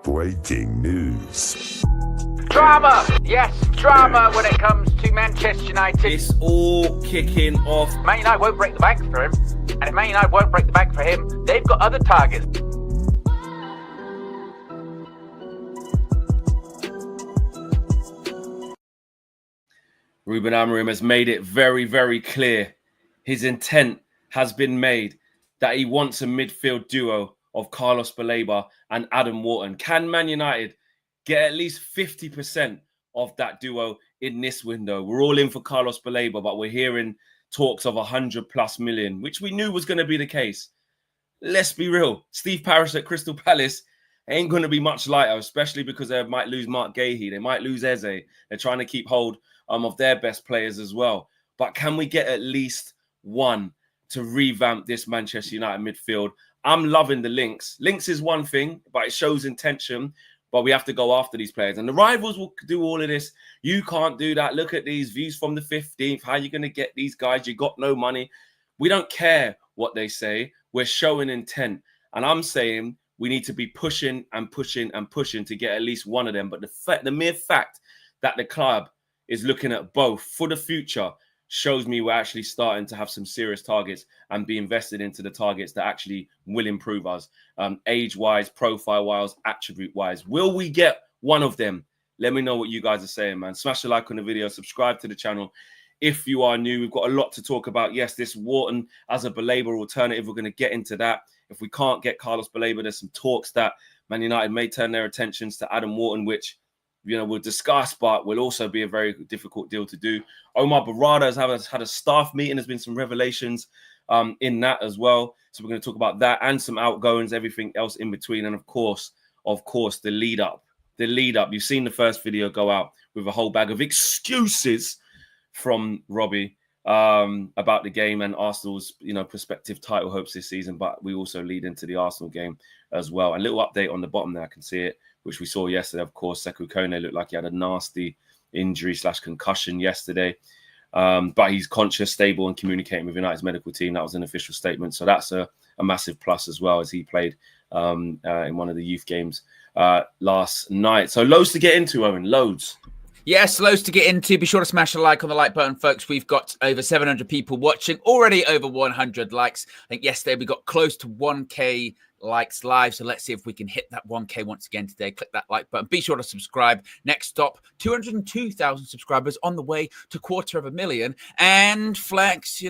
Breaking news. Drama! Yes, drama when it comes to Manchester United. It's all kicking off. Man United won't break the bank for him. And if Man United won't break the bank for him, they've got other targets. Ruben Amorim has made it very, very clear. His intent has been made that he wants a midfield duo of Carlos Baleba and Adam Wharton. Can Man United get at least 50% of that duo in this window? We're all in for Carlos Baleba, but we're hearing talks of 100+ million, which we knew was going to be the case. Let's be real. Steve Parish at Crystal Palace ain't going to be much lighter, especially because they might lose Mark Gahey. They might lose Eze. They're trying to keep hold of their best players as well. But can we get at least one to revamp this Manchester United midfield? I'm loving the links. Links is one thing, but it shows intention. But we have to go after these players. And the rivals will do all of this. You can't do that. Look at these views from the 15th. How are you going to get these guys? You got no money. We don't care what they say. We're showing intent. And I'm saying we need to be pushing and pushing and pushing to get at least one of them. But the mere fact that the club is looking at both for the future shows me we're actually starting to have some serious targets and be invested into the targets that actually will improve us, age-wise, profile-wise, attribute-wise. Will we get one of them? Let me know what you guys are saying, man. Smash the like on the video, subscribe to the channel. If you are new, we've got a lot to talk about. Yes, this Wharton as a Baleba alternative, we're going to get into that. If we can't get Carlos Baleba, there's some talks that Man United may turn their attentions to Adam Wharton, which we'll discuss, but will also be a very difficult deal to do. Omar Barada has had a staff meeting. There's been some revelations in that as well. So we're going to talk about that and some outgoings, everything else in between. And of course, the lead up. You've seen the first video go out with a whole bag of excuses from Robbie about the game and Arsenal's, prospective title hopes this season. But we also lead into the Arsenal game as well. And a little update on the bottom there. I can see it, which we saw yesterday. Of course, Sekou Kone looked like he had a nasty injury/concussion yesterday. But he's conscious, stable, and communicating with United's medical team. That was an official statement. So that's a massive plus as well, as he played in one of the youth games last night. So loads to get into, Owen. Loads. Yes, loads to get into. Be sure to smash a like on the like button, folks. We've got over 700 people watching, already over 100 likes. I think yesterday we got close to 1K likes live. So let's see if we can hit that 1K once again today. Click that like button. Be sure to subscribe. Next stop, 202,000 subscribers on the way to 250,000. And Flex,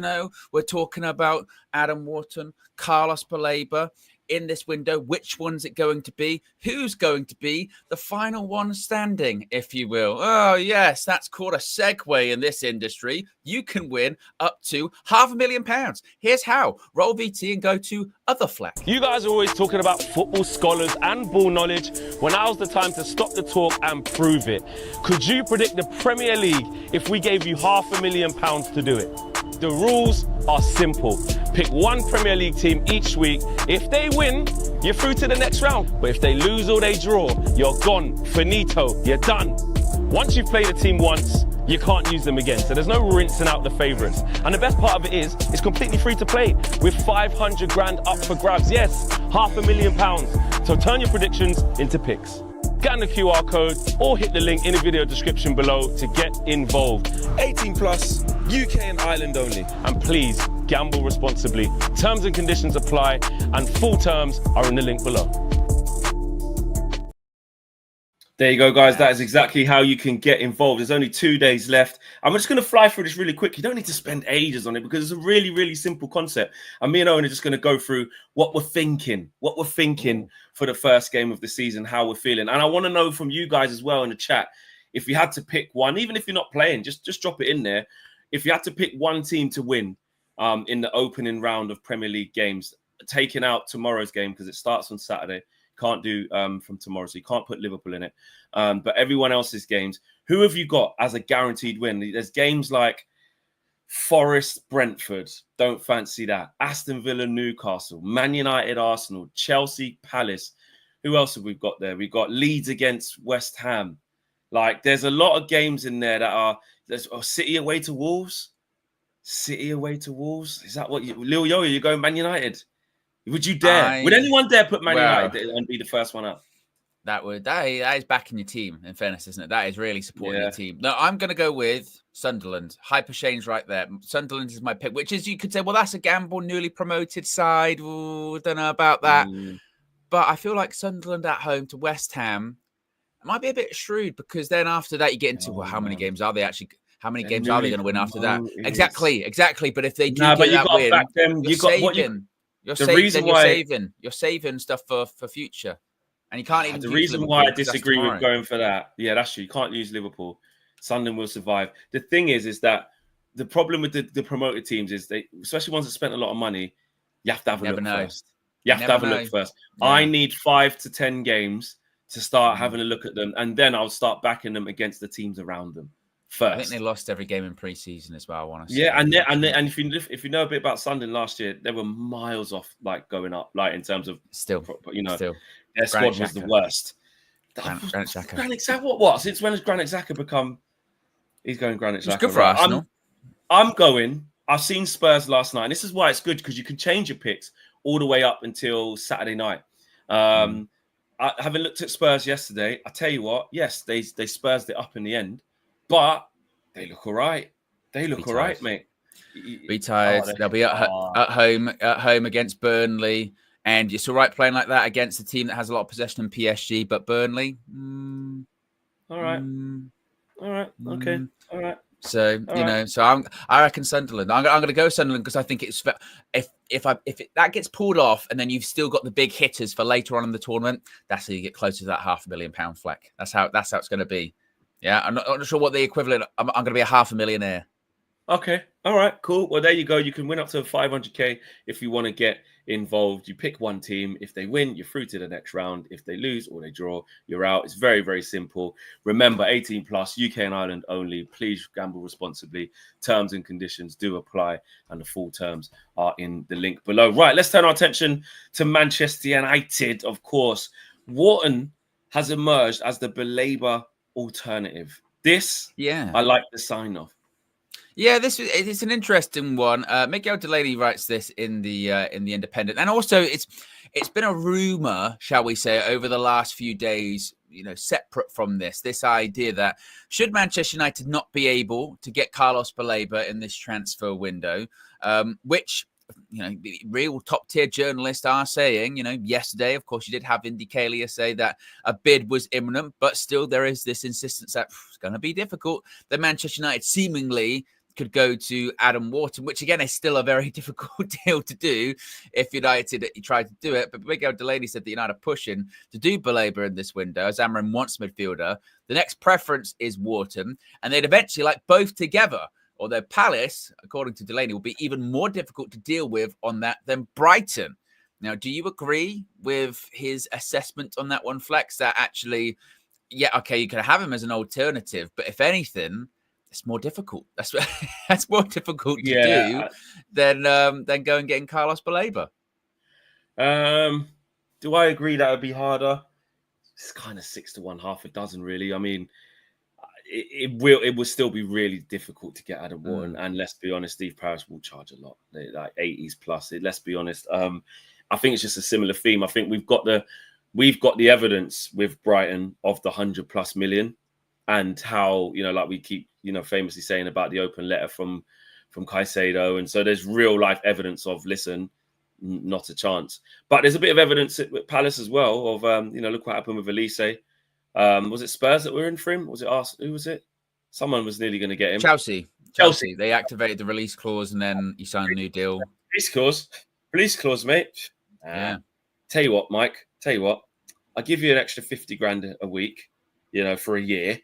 we're talking about Adam Wharton, Carlos Baleba in this window. Which one's it going to be? Who's going to be the final one standing, if you will? Oh, yes, that's called a segue in this industry. You can win up to £500,000. Here's how. Roll VT and go to other flex. You guys are always talking about football scholars and ball knowledge. Well, now's the time to stop the talk and prove it. Could you predict the Premier League if we gave you £500,000 to do it? The rules are simple. Pick one Premier League team each week. If they win, you're through to the next round. But if they lose or they draw, you're gone. Finito. You're done. Once you've played a team once, you can't use them again. So there's no rinsing out the favourites. And the best part of it is, it's completely free to play with 500 grand up for grabs. Yes, £500,000. So turn your predictions into picks. Scan the QR code or hit the link in the video description below to get involved. 18 plus, UK and Ireland only. And please, gamble responsibly. Terms and conditions apply, and full terms are in the link below. There you go, guys. That is exactly how you can get involved. There's only 2 days left. I'm just going to fly through this really quick. You don't need to spend ages on it because it's a really, really simple concept. And me and Owen are just going to go through what we're thinking for the first game of the season, how we're feeling. And I want to know from you guys as well in the chat, if you had to pick one, even if you're not playing, just drop it in there. If you had to pick one team to win in the opening round of Premier League games, taking out tomorrow's game because it starts on Saturday. Can't do from tomorrow, so you can't put Liverpool in it. But everyone else's games, who have you got as a guaranteed win? There's games like Forest, Brentford, don't fancy that. Aston Villa, Newcastle, Man United, Arsenal, Chelsea, Palace. Who else have we got there? We've got Leeds against West Ham. Like, there's a lot of games in there that are. There's City away to Wolves. City away to Wolves. Is that what you, Lil Yo? You're going Man United? Would you dare? Would anyone dare put Man United and be the first one up? That is backing your team, in fairness, isn't it? That is really supporting your team. No, I'm going to go with Sunderland. Hyper Shane's right there. Sunderland is my pick, which is, you could say, well, that's a gamble, newly promoted side. Ooh, don't know about that. But I feel like Sunderland at home to West Ham might be a bit shrewd, because then after that you get into, how many games are they actually? How many games are they going to win after that? Exactly. But if they do get that win, you're saving stuff for future. And you can't even. The reason why I disagree with going for that, that's true. You can't use Liverpool. Sunderland will survive. The thing is that the problem with the promoted teams is they, especially ones that spent a lot of money, you have to have a look first. You have to have a look first. Yeah. I need 5 to 10 games to start having a look at them, and then I'll start backing them against the teams around them first. I think they lost every game in pre-season as well. I want to say. Yeah, and if you know a bit about Sunderland last year, they were miles off, like going up, like in terms of still. Their squad was the worst. Granit Xhaka, what? Since when has Granit Xhaka become? He's going Granit Xhaka. It's good for Arsenal. I'm going. I've seen Spurs last night, and this is why it's good, because you can change your picks all the way up until Saturday night. Having looked at Spurs yesterday, I tell you what, yes, they Spursed it up in the end, but they look all right. They look all right, mate. Be tired. They'll be at home against Burnley. And it's all right playing like that against a team that has a lot of possession in PSG, but Burnley, all right, okay, all right. So I reckon Sunderland. I'm going to go Sunderland, because I think it's if that gets pulled off, and then you've still got the big hitters for later on in the tournament. That's how you get closer to that £500,000 fleck. That's how it's going to be. Yeah, I'm not sure what the equivalent. I'm going to be a £500,000. Okay. All right. Cool. Well, there you go. You can win up to 500k if you want to get involved. You pick one team. If they win, you're through to the next round. If they lose or they draw, you're out. It's very, very simple. Remember, 18 plus, UK and Ireland only. Please gamble responsibly. Terms and conditions do apply, and the full terms are in the link below. Right. Let's turn our attention to Manchester United. Of course, Wharton has emerged as the Baleba alternative. I like the sign off. Yeah, it's an interesting one. Miguel Delaney writes this in the Independent, and also it's been a rumor, shall we say, over the last few days. Separate from this idea that should Manchester United not be able to get Carlos Baleba in this transfer window, which real top tier journalists are saying. Yesterday, of course, you did have Indy Kalia say that a bid was imminent, but still there is this insistence that it's going to be difficult. That Manchester United seemingly could go to Adam Wharton, which again is still a very difficult deal to do if United tried to do it. But Miguel Delaney said that United are pushing to do Baleba in this window, as Amarim wants midfielder. The next preference is Wharton, and they'd eventually like both together. Although Palace, according to Delaney, will be even more difficult to deal with on that than Brighton. Now, do you agree with his assessment on that one, Flex? That actually, you can have him as an alternative, but if anything, it's more difficult. That's more difficult to do than go and getting Carlos Baleba. Do I agree that would be harder? It's kind of 6 to 1, half a dozen, really. I mean, it will still be really difficult to get Adam Wharton, and let's be honest, Steve Parish will charge a lot, like 80s plus. Let's be honest. I think it's just a similar theme. I think we've got the evidence with Brighton of the 100+ million, and how like we keep famously saying about the open letter from Caicedo, and so there's real life evidence of not a chance. But there's a bit of evidence with Palace as well of look what happened with Elise. Was it Spurs that were in for him? Was it us? Who was it? Someone was nearly going to get him. Chelsea. They activated the release clause, and then you signed a new deal. Release clause, mate. Tell you what, Mike. I'll give you an extra 50 grand a week, for a year.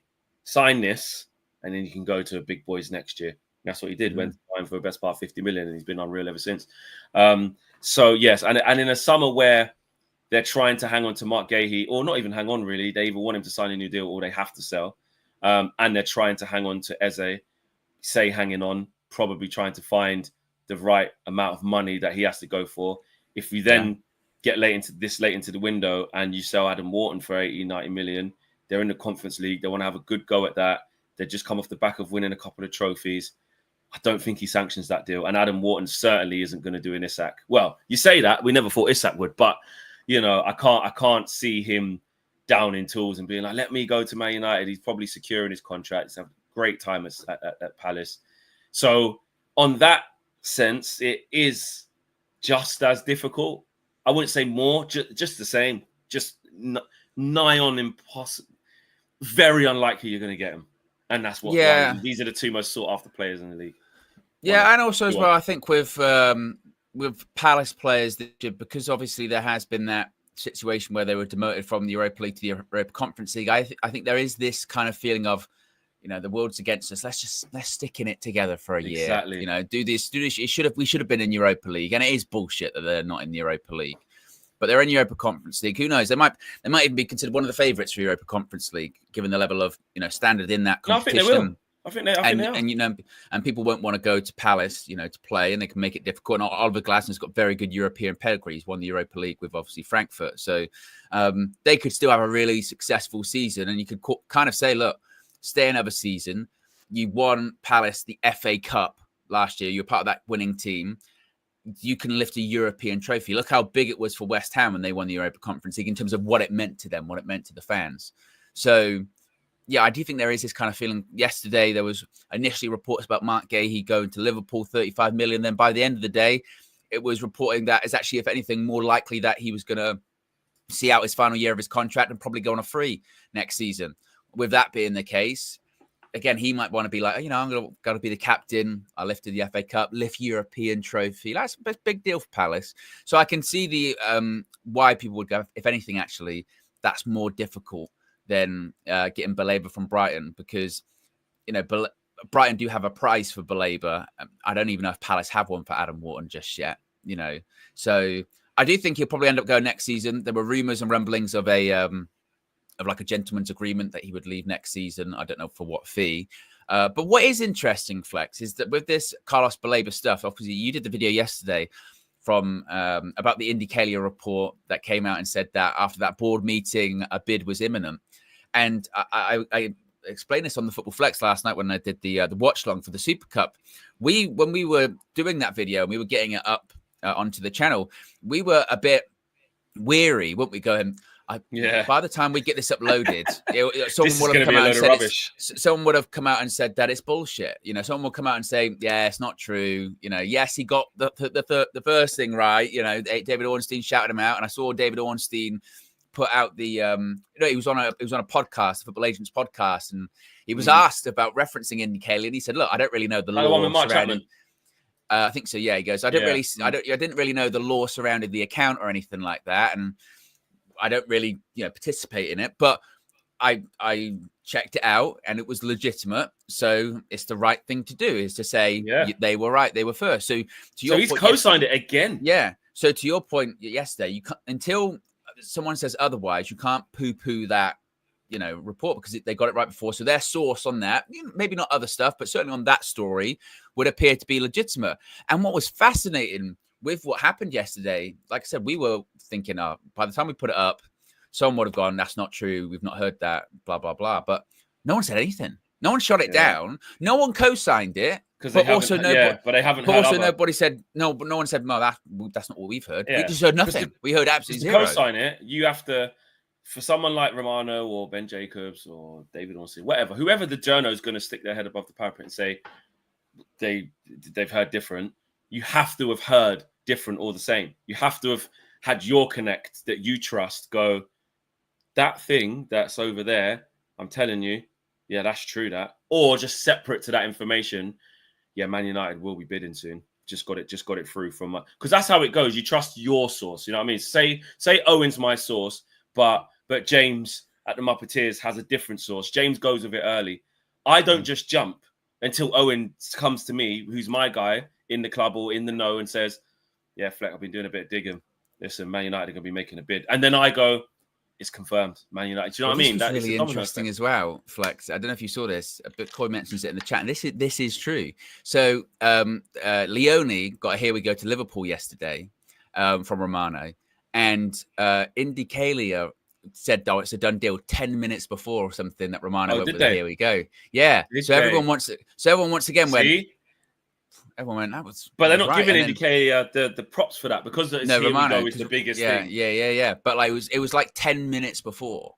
Sign this, and then you can go to big boys next year. That's what he did. Went to for the best part of 50 million, and he's been unreal ever since. So yes, and in a summer where they're trying to hang on to Mark Gahey, or not even hang on really, they either want him to sign a new deal or they have to sell. And they're trying to hang on to Eze, hanging on, probably trying to find the right amount of money that he has to go for. If we then get late into the window and you sell Adam Wharton for 80, 90 million, they're in the Conference League. They want to have a good go at that. They just come off the back of winning a couple of trophies. I don't think he sanctions that deal. And Adam Wharton certainly isn't going to do an Isak. Well, you say that. We never thought Isak would. But, I can't see him down in tools and being like, let me go to Man United. He's probably securing his contract. He's having a great time at Palace. So on that sense, it is just as difficult. I wouldn't say more, just the same. Just nigh on impossible. Very unlikely you're going to get him. And that's what these are the two most sought after players in the league. Yeah, and also as well, I think with Palace players, because obviously there has been that situation where they were demoted from the Europa League to the Europa Conference League. I think there is this kind of feeling of, the world's against us. Let's stick in it together for a year. Exactly. Do this. We should have been in Europa League, and it is bullshit that they're not in the Europa League. But they're in Europa Conference League. Who knows? They might even be considered one of the favourites for Europa Conference League, given the level of standard in that competition. No, I think they will. I think they are. And people won't want to go to Palace, to play, and they can make it difficult. And Oliver Glasner's got very good European pedigree. He's won the Europa League with obviously Frankfurt, so they could still have a really successful season. And you could kind of say, look, stay another season. You won Palace the FA Cup last year. You're part of that winning team. You can lift a European trophy. Look how big it was for West Ham when they won the Europa Conference League in terms of what it meant to them, what it meant to the fans. So, yeah, I do think there is this kind of feeling. Yesterday, there was initially reports about Mark Gahey going to Liverpool, 35 million. Then by the end of the day, it was reporting that it's actually, if anything, more likely that he was going to see out his final year of his contract and probably go on a free next season. With that being the case, again, he might want to be like, I'm going to be the captain. I lifted the FA Cup, lift European trophy. That's a big deal for Palace. So I can see the why people would go. If anything, actually, that's more difficult than getting Baleba from Brighton, because Brighton do have a price for Baleba. I don't even know if Palace have one for Adam Wharton just yet. So I do think he'll probably end up going next season. There were rumours and rumblings of like a gentleman's agreement that he would leave next season. I don't know for what fee. But what is interesting, Flex, is that with this Carlos Baleba stuff, obviously you did the video yesterday from about the Indicalia report that came out and said that after that board meeting, a bid was imminent. And I explained this on the Football Flex last night when I did the watch long for the Super Cup. When we were doing that video and we were getting it up onto the channel, we were a bit weary, weren't we? By the time we get this uploaded, someone would have come out and said that it's bullshit. Someone will come out and say, yeah, it's not true. Yes, he got the first thing right. David Ornstein shouted him out, and I saw David Ornstein put out the he was on a podcast, the Football Agents podcast, and he was asked about referencing Indicalia, and he said, look, I don't really know the law surrounding. I think so. Yeah, he goes, I didn't really know the law surrounding the account or anything like that, and I don't really, participate in it, but I checked it out and it was legitimate. So it's the right thing to do, is to say they were right, they were first. So he's co-signed it again. Yeah. So to your point yesterday, you can't, until someone says otherwise, you can't poo-poo that, report, because they got it right before. So their source on that, maybe not other stuff, but certainly on that story, would appear to be legitimate. And what was fascinating with what happened yesterday, like I said, we were thinking, by the time we put it up, someone would have gone, that's not true, we've not heard that, blah, blah, blah. But no one said anything. No one shot it down. No one co-signed it. But also nobody said, no, but no one said, no, that's not what we've heard. Yeah. We just heard nothing. We heard absolutely zero. To co-sign it, you have to, for someone like Romano or Ben Jacobs or David Ornstein, whoever the journo is going to stick their head above the parapet and say they've heard different, you have to have heard different or the same. You have to have had your connect that you trust go, that thing that's over there, I'm telling you, yeah, that's true, that. Or just separate to that information, yeah, Man United will be bidding soon. Just got it through from, because that's how it goes. You trust your source. You know what I mean? Say Owen's my source, but James at the Muppeteers has a different source. James goes with it early. I don't just jump until Owen comes to me, who's my guy in the club or in the know, and says, yeah, Fleck, I've been doing a bit of digging. Listen, Man United are going to be making a bid. And then I go, it's confirmed, Man United. Do you know what I mean? That's really interesting as well, Flex. I don't know if you saw this, but Coy mentions it in the chat. And this is true. So Leone got a here we go to Liverpool yesterday from Romano. And Indicalia said, oh, it's a done deal 10 minutes before or something that Romano went with. Here we go. Yeah. Everyone wants it. So everyone once again went. Everyone went, that was. But they're not giving Indicalia the props for that, because it's Romano is the biggest thing. Yeah. But like it was like 10 minutes before.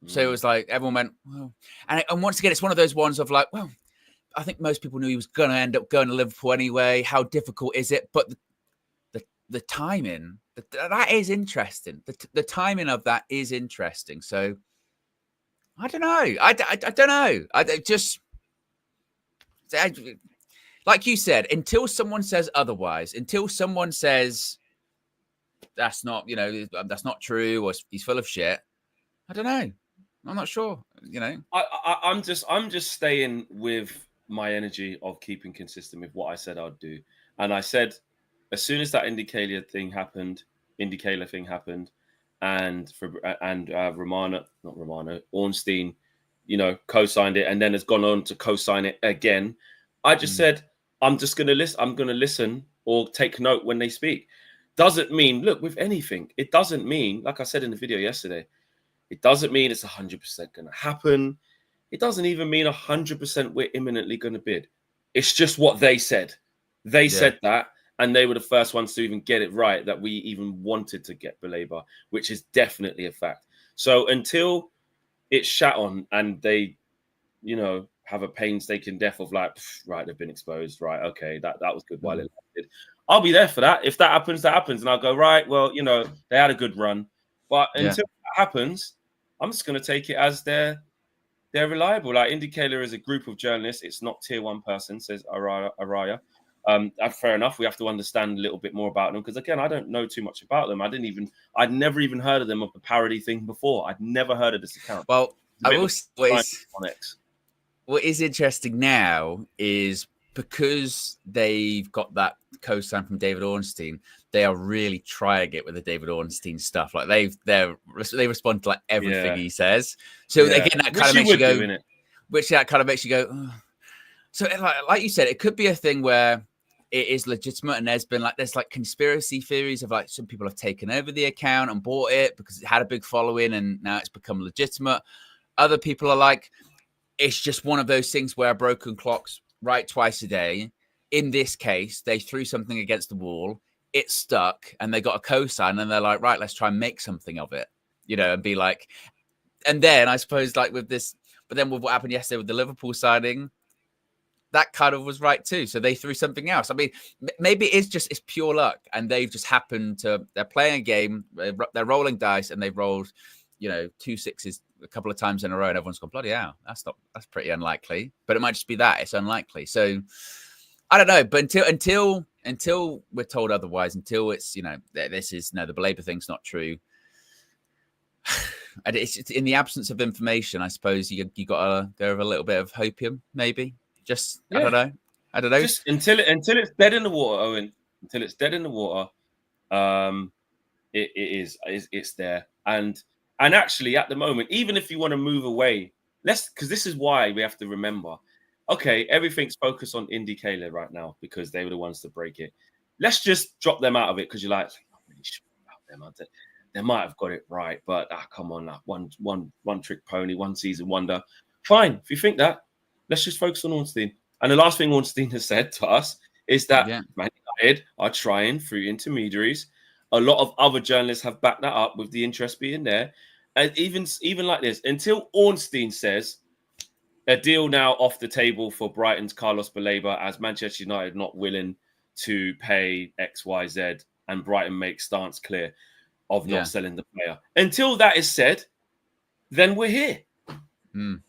So it was like everyone went, well, and once again, it's one of those ones of like, well, I think most people knew he was going to end up going to Liverpool anyway. How difficult is it? But the timing, that is interesting. The timing of that is interesting. So I don't know. I don't know. Like you said, until someone says otherwise, until someone says that's not, that's not true, or he's full of shit, I don't know. I'm not sure. I'm just staying with my energy of keeping consistent with what I said I'd do, and I said as soon as that indicator thing happened, and Ornstein, co-signed it, and then has gone on to co-sign it again. I just said I'm just going to listen. I'm going to listen or take note when they speak. Doesn't mean, look, with anything, it doesn't mean, like I said in the video yesterday, it doesn't mean it's 100% going to happen. It doesn't even mean 100% we're imminently going to bid. It's just what they said. They said that, and they were the first ones to even get it right, that we even wanted to get Baleba, which is definitely a fact. So until it's shat on and they, have a painstaking death of like, right, they've been exposed. Right, okay, that was good while it lasted. I'll be there for that. If that happens, that happens. And I'll go, right, well, they had a good run. But until that happens, I'm just going to take it as they're reliable. Like Indicator is a group of journalists. It's not tier one person, says Araya. Fair enough. We have to understand a little bit more about them because, again, I don't know too much about them. I'd never even heard of them of the parody thing before. I'd never heard of this account. Well, what is interesting now is because they've got that co-sign from David Ornstein, they are really trying it with the David Ornstein stuff. Like they respond to like everything he says. So again, that kind of makes you go, oh. So like you said, it could be a thing where it is legitimate, and there's like conspiracy theories of like some people have taken over the account and bought it because it had a big following and now it's become legitimate. Other people are like, it's just one of those things where a broken clock's right twice a day. In this case, they threw something against the wall, it stuck, and they got a cosign, and they're like, right, let's try and make something of it, and be like, and then I suppose like with this, but then with what happened yesterday with the Liverpool signing, that kind of was right too. So they threw something else. I mean, maybe it's pure luck, and they've just happened to, they're playing a game, they're rolling dice, and they've rolled, 2 6s a couple of times in a row, and everyone's gone, bloody hell, that's pretty unlikely. But it might just be that it's unlikely. So I don't know. But until we're told otherwise, until it's this is the Baleba thing's not true. And it's in the absence of information, I suppose you gotta go with a little bit of hopium, maybe. Just I don't know. Just until it's dead in the water, Owen. Until it's dead in the water, it's there. And actually, at the moment, even if you want to move away, because this is why we have to remember, okay, everything's focused on Indicator right now because they were the ones to break it. Let's just drop them out of it because you're like, I'm not really sure about them. They might have got it right, but come on, that one trick pony, one season wonder. Fine, if you think that, let's just focus on Ornstein. And the last thing Ornstein has said to us is that Man United are trying through intermediaries. A lot of other journalists have backed that up with the interest being there. And even like this, until Ornstein says a deal now off the table for Brighton's Carlos Baleba as Manchester United not willing to pay X, Y, Z, and Brighton makes stance clear of not selling the player. Until that is said, then we're here.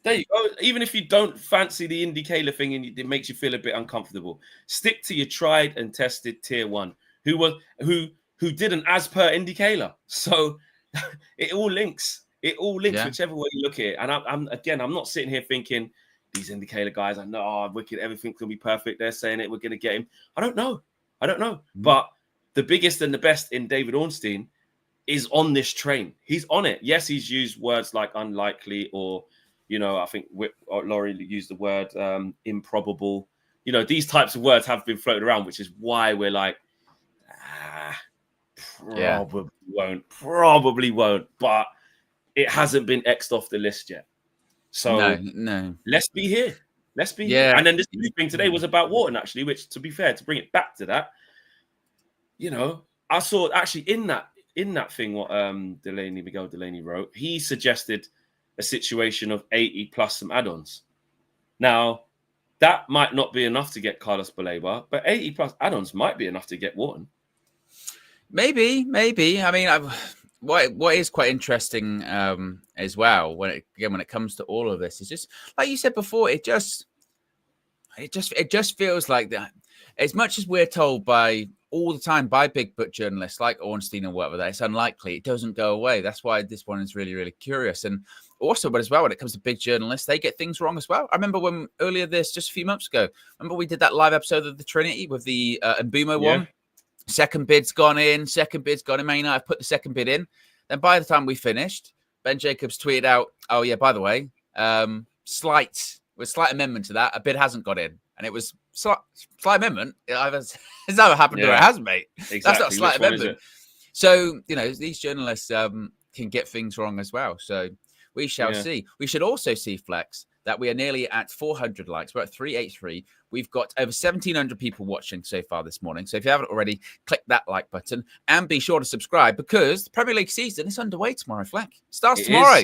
There you go. Even if you don't fancy the Indicator thing and it makes you feel a bit uncomfortable, stick to your tried and tested tier one who didn't as per Indicator. So it all links. Whichever way you look at it. And I'm not sitting here thinking these Indicator guys, I know wicked, everything's gonna be perfect. They're saying it, we're gonna get him. I don't know. But the biggest and the best in David Ornstein is on this train. He's on it. Yes, he's used words like unlikely or I think Laurie used the word improbable. These types of words have been floated around, which is why we're like, probably won't, but it hasn't been X'd off the list yet. So no. Let's be here. And then this new thing today was about Wharton, actually, which, to be fair, to bring it back to that, I saw actually in that thing what Miguel Delaney wrote, he suggested a situation of 80 plus some add-ons. Now, that might not be enough to get Carlos Baleba, but 80 plus add-ons might be enough to get Wharton. Maybe. I mean, what is quite interesting as well when it comes to all of this is just like you said before. It just feels like that. As much as we're told all the time by big book journalists like Ornstein and whatever, that it's unlikely, it doesn't go away. That's why this one is really, really curious. And also, but as well, when it comes to big journalists, they get things wrong as well. I remember when earlier just a few months ago, remember we did that live episode of the Trinity with the Mbumo one. Second bid's gone in. Man United have put the second bid in. Then by the time we finished, Ben Jacobs tweeted out, "Oh yeah, by the way, slight amendment to that. A bid hasn't got in." And it was slight amendment. It's never happened to it, hasn't, mate? Exactly. That's not a slight amendment. So, these journalists can get things wrong as well. So we shall see. We should also see, Flex, that we are nearly at 400 likes. We're at 383. We've got over 1,700 people watching so far this morning. So if you haven't already, click that like button and be sure to subscribe because the Premier League season is underway tomorrow, Fleck. Starts tomorrow.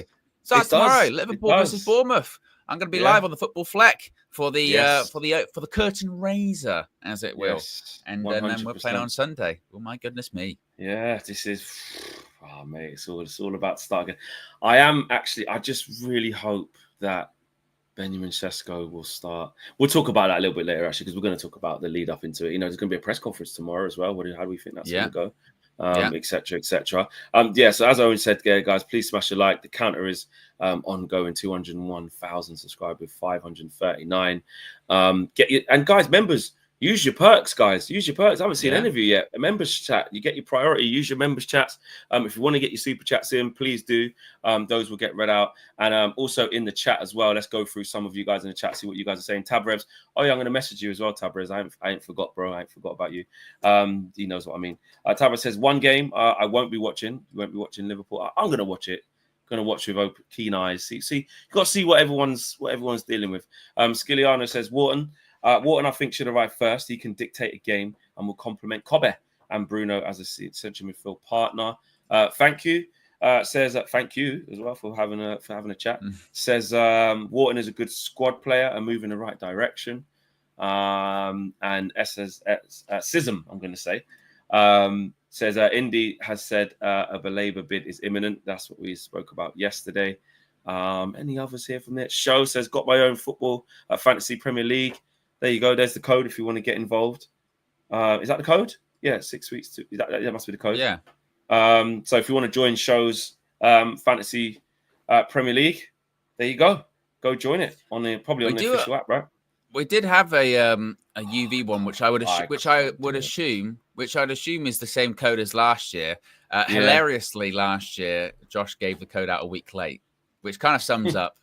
Liverpool versus Bournemouth. I'm going to be live on the Football Fleck for the curtain raiser, as it will. Yes, and then we're playing on Sunday. Oh my goodness me! Yeah, this is. Oh mate, it's all about to start again. I just really hope that Benjamin Sesko will start. We'll talk about that a little bit later, actually, because we're going to talk about the lead up into it. There's going to be a press conference tomorrow as well. How do we think that's going to go? Etc. So as Owen said, guys, please smash a like. The counter is ongoing, 201,000 subscribers with 539. And guys, members, use your perks, guys. Use your perks. I haven't seen any of you yet. A members chat, you get your priority. Use your members chats. If you want to get your super chats in, please do. Those will get read out. And also in the chat as well. Let's go through some of you guys in the chat, see what you guys are saying. Tabrevs. Oh yeah, I'm going to message you as well, Tabrevs. I ain't forgot, bro. I ain't forgot about you. He knows what I mean. Tabrevs says one game I won't be watching. You won't be watching Liverpool. I'm going to watch it. Going to watch with open, keen eyes. See, you got to see what everyone's dealing with. Skiliano says Wharton. Wharton, I think, should arrive first. He can dictate a game and will complement Kobe and Bruno as a central midfield partner. Thank you. Says thank you as well for having a chat. Says Wharton is a good squad player and moving in the right direction. And says Sism, I'm going to say. Says Indy has said a Baleba bid is imminent. That's what we spoke about yesterday. Any others here from there? Show says got my own football fantasy Premier League. There you go. There's the code if you want to get involved. Is that the code? Yeah, 6 weeks. That must be the code. Yeah. So if you want to join Show's fantasy Premier League, there you go. Go join it on the official app, right? We did have a UV one, which I'd assume is the same code as last year. Hilariously, last year Josh gave the code out a week late, which kind of sums up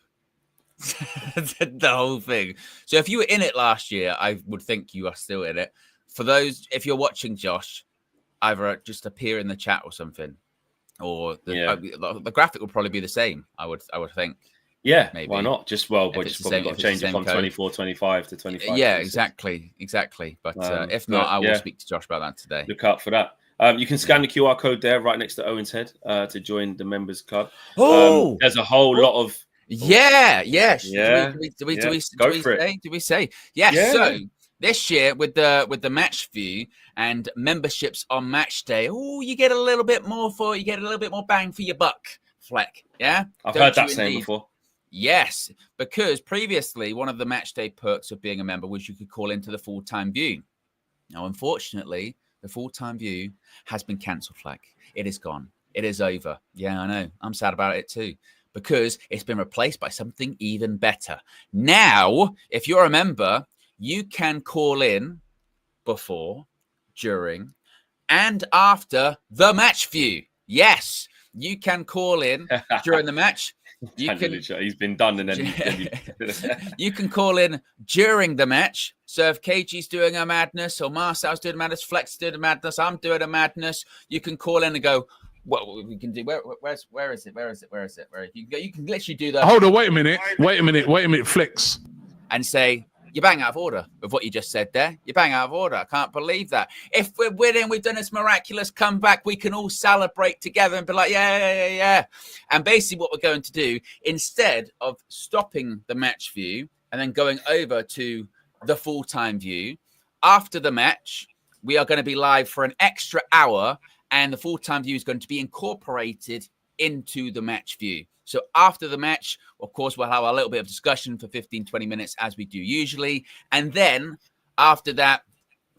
the whole thing. So if you were in it last year, I would think you are still in it. For those, if you're watching Josh, either just appear in the chat or something, or the graphic will probably be the same. I would think. Yeah, maybe. Why not? Just probably got to change it from 24-25 to 25. Yeah, exactly. But if not, I will speak to Josh about that today. Look out for that. You can scan the QR code there right next to Owen's head to join the members club. There's a whole lot of. Yeah. Do we say? Yes. Yeah. So this year with the match view and memberships on match day, you get a little bit more bang for your buck, Fleck. Yeah. I've heard that saying before. Yes, because previously one of the match day perks of being a member was you could call into the full-time view. Now, unfortunately, the full-time view has been cancelled, Fleck. It is gone. It is over. Yeah, I know. I'm sad about it too, because it's been replaced by something even better. Now, if you're a member, you can call in before, during, and after the match view. Yes, you can call in during the match. He's been done, and then you can call in during the match. So if KG's doing a madness, or Marcel's doing a madness, Flex doing a madness, I'm doing a madness, you can call in and go, what we can do? Where is it? You can literally do that. Hold on, wait a minute, Flex. And say, You're bang out of order with what you just said there. You're bang out of order. I can't believe that. If we're winning, we've done this miraculous comeback, we can all celebrate together and be like, yeah. And basically what we're going to do, instead of stopping the match view and then going over to the full-time view, after the match, we are going to be live for an extra hour, and the full-time view is going to be incorporated into the match view. So after the match, of course, we'll have a little bit of discussion for 15, 20 minutes as we do usually. And then after that,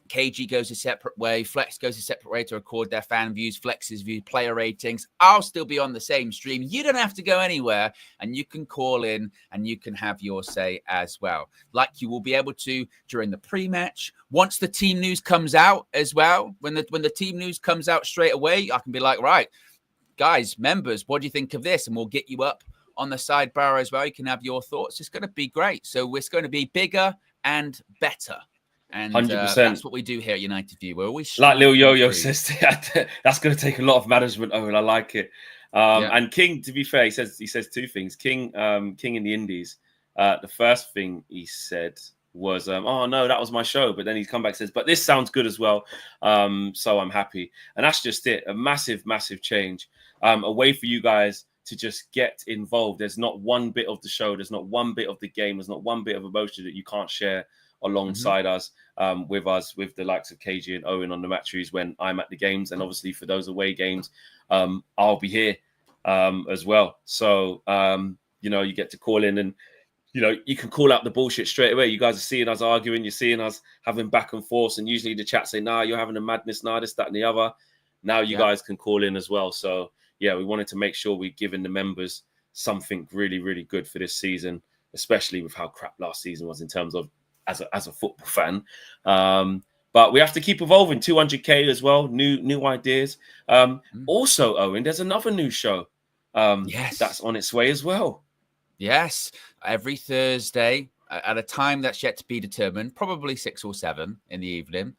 KG goes a separate way. Flex goes a separate way to record their fan views, Flex's view, player ratings. I'll still be on the same stream. You don't have to go anywhere, and you can call in and you can have your say as well. Like you will be able to during the pre-match. Once the team news comes out as well, when the team news comes out straight away, I can be like, right, guys, members, what do you think of this? And we'll get you up on the sidebar as well. You can have your thoughts. It's going to be great. So it's going to be bigger and better. And 100%. That's what we do here at United View. We're always like Lil Yo-Yo says, that's going to take a lot of management, Owen. I like it. And King, to be fair, he says two things. King in the Indies. The first thing he said was, oh no, that was my show. But then he's come back and says, but this sounds good as well. So I'm happy. And that's just it. A massive, massive change. A way for you guys to just get involved. There's not one bit of the show. There's not one bit of the game. There's not one bit of emotion that you can't share alongside us, with the likes of KG and Owen on the match views when I'm at the games. And obviously for those away games, I'll be here as well. So, you get to call in and, you can call out the bullshit straight away. You guys are seeing us arguing. You're seeing us having back and forth. And usually the chat say, nah, you're having a madness, nah, this, that, and the other. Now you guys can call in as well. So, yeah, we wanted to make sure we're giving the members something really, really good for this season, especially with how crap last season was in terms of as a football fan. But we have to keep evolving. 200K as well, new ideas. Also, Owen, there's another new show that's on its way as well. Yes, every Thursday at a time that's yet to be determined, probably 6 or 7 in the evening,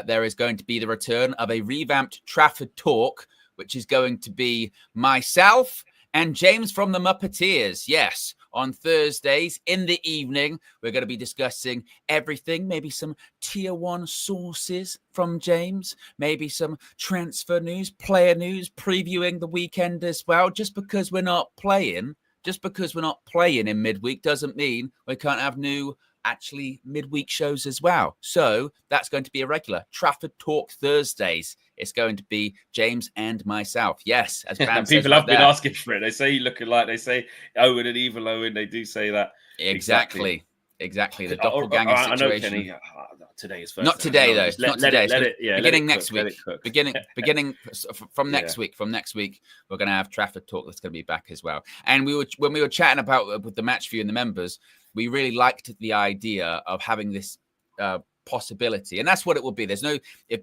there is going to be the return of a revamped Trafford Talk, which is going to be myself and James from the Muppeteers. Yes, on Thursdays in the evening, we're going to be discussing everything, maybe some tier 1 sources from James, maybe some transfer news, player news, previewing the weekend as well. Just because we're not playing in midweek doesn't mean we can't have new actually midweek shows as well. So that's going to be a regular Trafford Talk Thursdays. It's going to be James and myself. Yes, as Bam says people have been asking for it. They say you looking like, they say Owen and Evil Owen. They do say that. Exactly. The doppelganger situation. I know, Kenny. Today is first. Not today, though. Not today. Beginning next week. Beginning from next week. From next week, we're going to have Trafford Talk. That's going to be back as well. And when we were chatting about with the match view and the members, we really liked the idea of having this possibility, and that's what it will be. There's no, if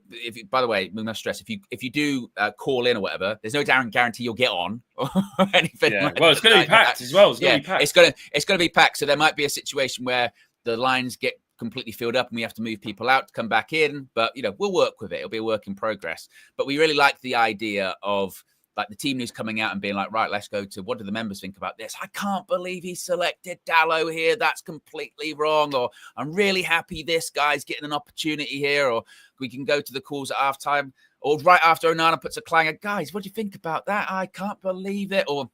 by the way, we must stress, if you do call in or whatever, there's no guarantee you'll get on or anything. Yeah. Well, it's going to be packed as well. It's going to be packed. So there might be a situation where the lines get completely filled up and we have to move people out to come back in. But we'll work with it. It'll be a work in progress. But we really like the idea of like the team news coming out and being like, right, let's go to what do the members think about this? I can't believe he selected Dallo here. That's completely wrong. Or I'm really happy this guy's getting an opportunity here. Or we can go to the calls at halftime or right after Onana puts a clanger. Guys, what do you think about that? I can't believe it. Or,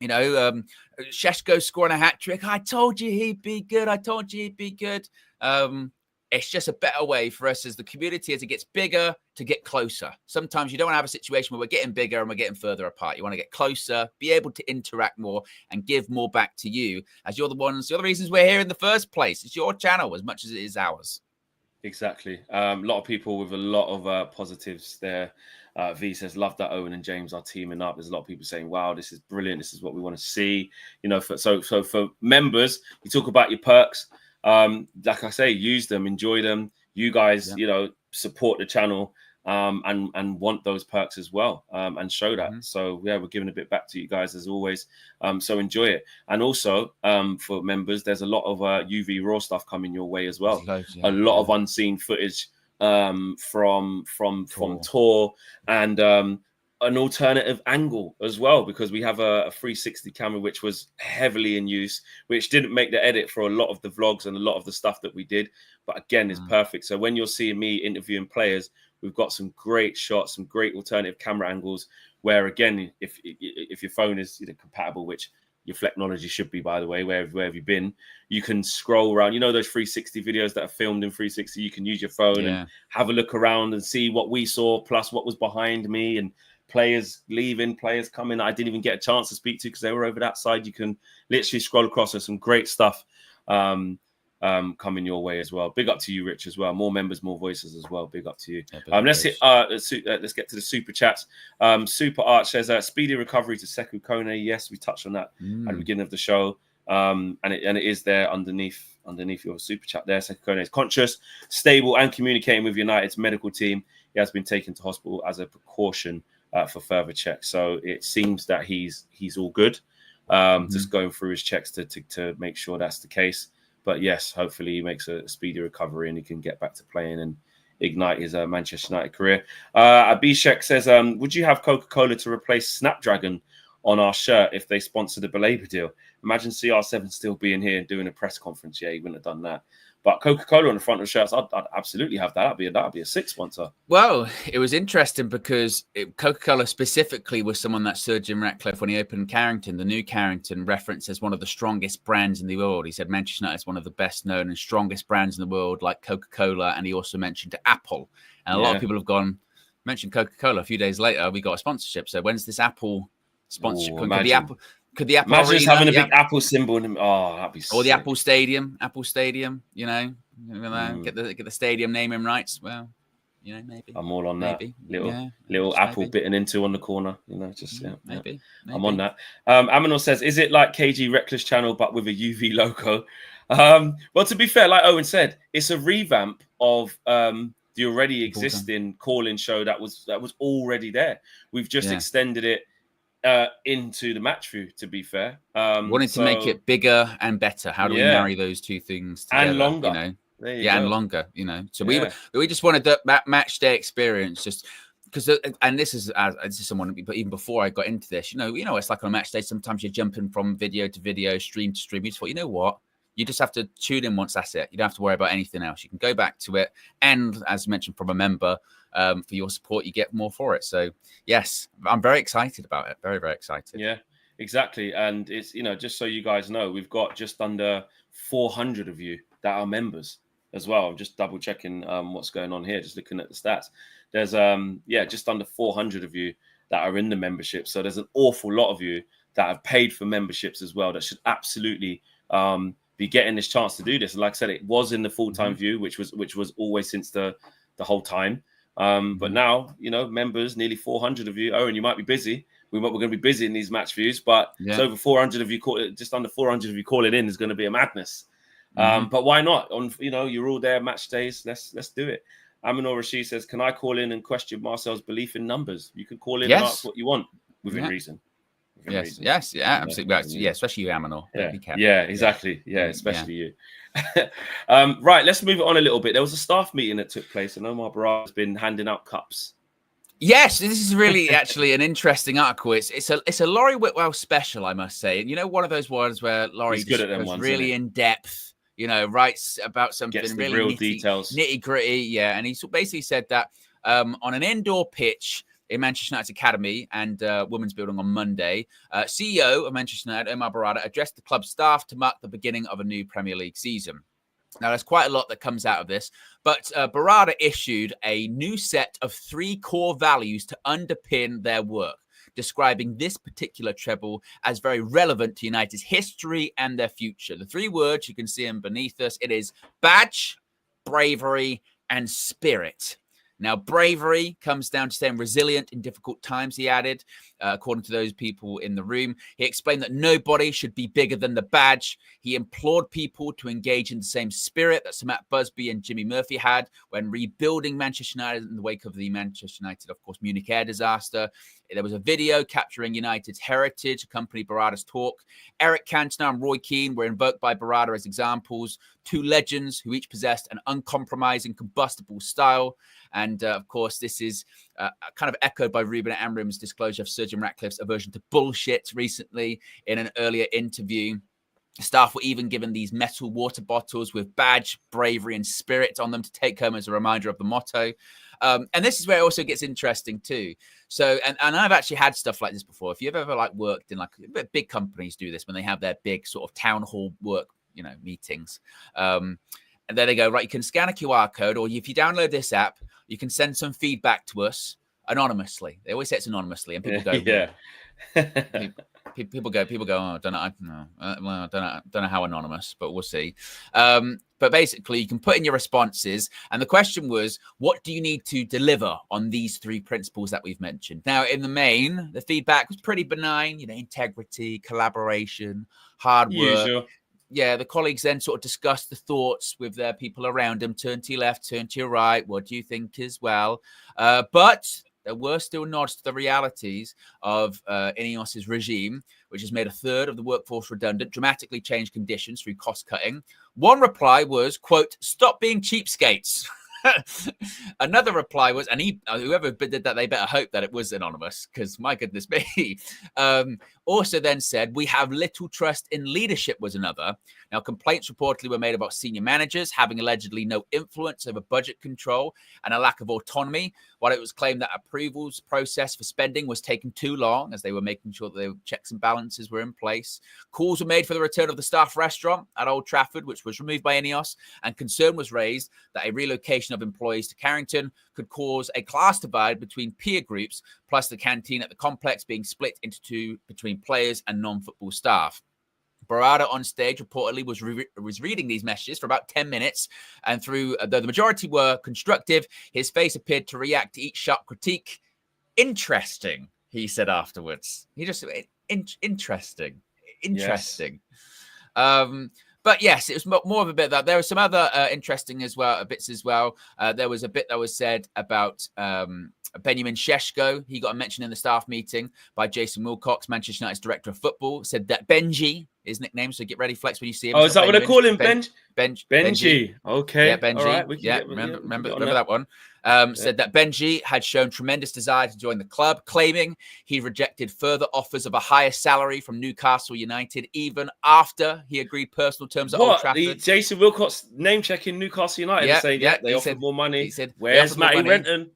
Šeško scoring a hat trick. I told you he'd be good. It's just a better way for us as the community, as it gets bigger, to get closer. Sometimes you don't want to have a situation where we're getting bigger and we're getting further apart. You want to get closer, be able to interact more and give more back to you, as you're the reasons we're here in the first place. It's your channel as much as it is ours. Exactly. A lot of people with a lot of positives there. V says, love that Owen and James are teaming up. There's a lot of people saying, wow, this is brilliant. This is what we want to see. So for members, you talk about your perks. Like I say, use them, enjoy them. You guys, support the channel and want those perks as well, and show that. So yeah, we're giving a bit back to you guys as always. So enjoy it. And also for members, there's a lot of UV Raw stuff coming your way as well. A lot of unseen footage from tour and an alternative angle as well, because we have a 360 camera which was heavily in use, which didn't make the edit for a lot of the vlogs and a lot of the stuff that we did, but again, it's perfect. So when you're seeing me interviewing players, we've got some great shots, some great alternative camera angles where, again, if your phone is compatible, which your Flecknology should be, by the way, where have you been, you can scroll around. You know those 360 videos that are filmed in 360? You can use your phone and have a look around and see what we saw, plus what was behind me, and players leaving, players coming I didn't even get a chance to speak to because they were over that side. You can literally scroll across. There's some great stuff coming your way as well. Big up to you, Rich, as well. More members, more voices as well. Big up to you. Let's get to the super chats. Super Arch says speedy recovery to Sekou Kone. Yes, we touched on that at the beginning of the show, and it is there underneath your super chat there. Sekou Kone is conscious, stable, and communicating with United's medical team. He has been taken to hospital as a precaution for further checks. So it seems that he's all good. Just going through his checks to make sure that's the case. But yes, hopefully he makes a speedy recovery and he can get back to playing and ignite his Manchester United career. Abhishek says, would you have Coca-Cola to replace Snapdragon on our shirt if they sponsor the Baleba deal? Imagine CR7 still being here and doing a press conference. Yeah, he wouldn't have done that. But Coca-Cola on the front of the shirts, I'd absolutely have that. That'd be a sick sponsor. Well, it was interesting because Coca-Cola specifically was someone that Sir Jim Ratcliffe, when he opened Carrington, the new Carrington, referenced as one of the strongest brands in the world. He said Manchester United is one of the best known and strongest brands in the world, like Coca-Cola. And he also mentioned Apple. And a lot of people have mentioned Coca-Cola. A few days later, we got a sponsorship. So when's this Apple sponsorship? Could the Apple Imagine Arena, just having a big Apple symbol in them. Oh, that'd be sick. Or the Apple Stadium, get the stadium naming rights. Well, maybe. I'm all on that. Maybe. Little Apple maybe. bitten into on the corner. Maybe. I'm on that. Aminor says, is it like KG Reckless channel but with a UV logo? Well, to be fair, like Owen said, it's a revamp of the already existing call-in show that was already there. We've just extended it into the match view, to be fair. Wanted to make it bigger and better. How do we marry those two things together? And longer. And longer, So we just wanted that match day experience, just because, and this is someone, but even before I got into this, it's like on a match day, sometimes you're jumping from video to video, stream to stream. You just thought, you know what? You just have to tune in once, that's it. You don't have to worry about anything else. You can go back to it. And as mentioned from a member, for your support, you get more for it. So yes, I'm very excited about it. Very, very excited. Yeah, exactly. And it's, just so you guys know, we've got just under 400 of you that are members as well. I'm just double checking what's going on here, just looking at the stats. There's just under 400 of you that are in the membership. So there's an awful lot of you that have paid for memberships as well that should absolutely be getting this chance to do this. And like I said, it was in the full-time view, which was always since the whole time. But now, members, nearly 400 of you. Owen, you might be busy. We're going to be busy in these match views, but it's over 400 of you. Just under 400 of you calling in is going to be a madness. But why not? You're all there match days. Let's do it. Aminor Rashid says, can I call in and question Marcel's belief in numbers? You can call in and ask what you want within reason. Yes, absolutely. Yeah, especially you, Aminor. Yeah, exactly. Yeah, especially you. Right, let's move it on a little bit. There was a staff meeting that took place, and Omar Barada has been handing out cups. Yes, this is really actually an interesting article. It's a Laurie Whitwell special, I must say. And one of those ones where Laurie goes really in depth, writes about something really real details, nitty gritty. Yeah, and he basically said that on an indoor pitch in Manchester United's academy and women's building on Monday, CEO of Manchester United, Omar Barada, addressed the club staff to mark the beginning of a new Premier League season. Now, there's quite a lot that comes out of this, but Barada issued a new set of 3 core values to underpin their work, describing this particular treble as very relevant to United's history and their future. The 3 words, you can see them beneath us. It is badge, bravery, and spirit. Now, bravery comes down to staying resilient in difficult times, he added, according to those people in the room. He explained that nobody should be bigger than the badge. He implored people to engage in the same spirit that Sir Matt Busby and Jimmy Murphy had when rebuilding Manchester United in the wake of the Manchester United, of course, Munich air disaster. There was a video capturing United's heritage, accompanied Barada's talk. Eric Cantona and Roy Keane were invoked by Barada as examples, two legends who each possessed an uncompromising, combustible style. And of course, this is kind of echoed by Ruben Amrim's disclosure of Sir Jim Ratcliffe's aversion to bullshit recently in an earlier interview. Staff were even given these metal water bottles with badge, bravery, and spirit on them to take home as a reminder of the motto. And this is where it also gets interesting too. So, and I've actually had stuff like this before. If you've ever like worked in like big companies do this when they have their big sort of town hall work, meetings. And then they go, right, you can scan a QR code, or if you download this app, you can send some feedback to us anonymously. They always say it's anonymously, and people go, yeah. People go, oh, I don't know how anonymous, but we'll see. But basically, you can put in your responses. And the question was, what do you need to deliver on these three principles that we've mentioned? Now, in the main, the feedback was pretty benign, integrity, collaboration, hard work. Usual. Yeah, the colleagues then sort of discussed the thoughts with their people around them. Turn to your left, turn to your right. What do you think as well? But there were still nods to the realities of Ineos's regime, which has made a third of the workforce redundant, dramatically changed conditions through cost cutting. One reply was, quote, stop being cheapskates. Another reply was, and whoever did that, they better hope that it was anonymous, because my goodness me. Also then said, we have little trust in leadership was another. Now, complaints reportedly were made about senior managers having allegedly no influence over budget control and a lack of autonomy, while it was claimed that approvals process for spending was taking too long as they were making sure that the checks and balances were in place. Calls were made for the return of the staff restaurant at Old Trafford, which was removed by Ineos, and concern was raised that a relocation of employees to Carrington could cause a class divide between peer groups, plus the canteen at the complex being split into two between players and non-football staff. Barada on stage reportedly was reading these messages for about 10 minutes, and though the majority were constructive, his face appeared to react to each sharp critique. Interesting, he said afterwards. He just interesting. Yes. But yes, it was more of a bit of that. There were some other interesting bits as well. There was a bit that was said about Benjamin Šeško. He got a mention in the staff meeting by Jason Wilcox, Manchester United's director of football, said that Benji, his nickname, so get ready, Flex, when you see him. Oh, is that what they call him? Benji. Okay. Yeah, Benji. Right, remember that one. Said that Benji had shown tremendous desire to join the club, claiming he rejected further offers of a higher salary from Newcastle United, even after he agreed personal terms at Old Trafford. Jason Wilcox name-checking Newcastle United, saying, they offered more money. He said, where's Matty Renton?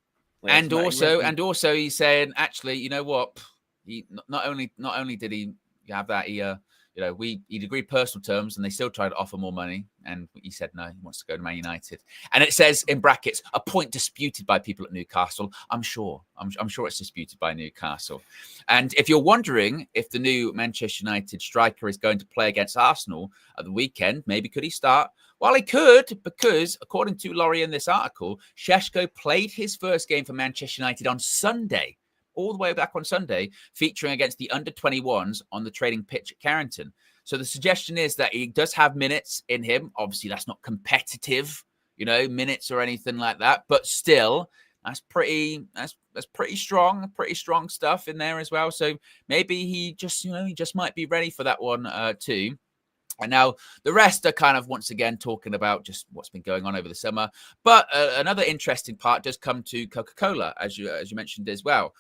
And also he's saying, actually, you know what? He not only did he have that, he'd agreed personal terms, and they still tried to offer more money. And he said no, he wants to go to Man United. And it says in brackets, a point disputed by people at Newcastle. I'm sure it's disputed by Newcastle. And if you're wondering if the new Manchester United striker is going to play against Arsenal at the weekend, maybe could he start? Well, he could, because according to Laurie in this article, Šeško played his first game for Manchester United on Sunday, all the way back on Sunday, featuring against the under-21s on the training pitch at Carrington. So the suggestion is that he does have minutes in him. Obviously, that's not competitive, minutes or anything like that. But still, that's pretty strong stuff in there as well. So maybe he just might be ready for that one too. And now the rest are kind of once again talking about just what's been going on over the summer. But another interesting part does come to Coca-Cola, as you mentioned as well.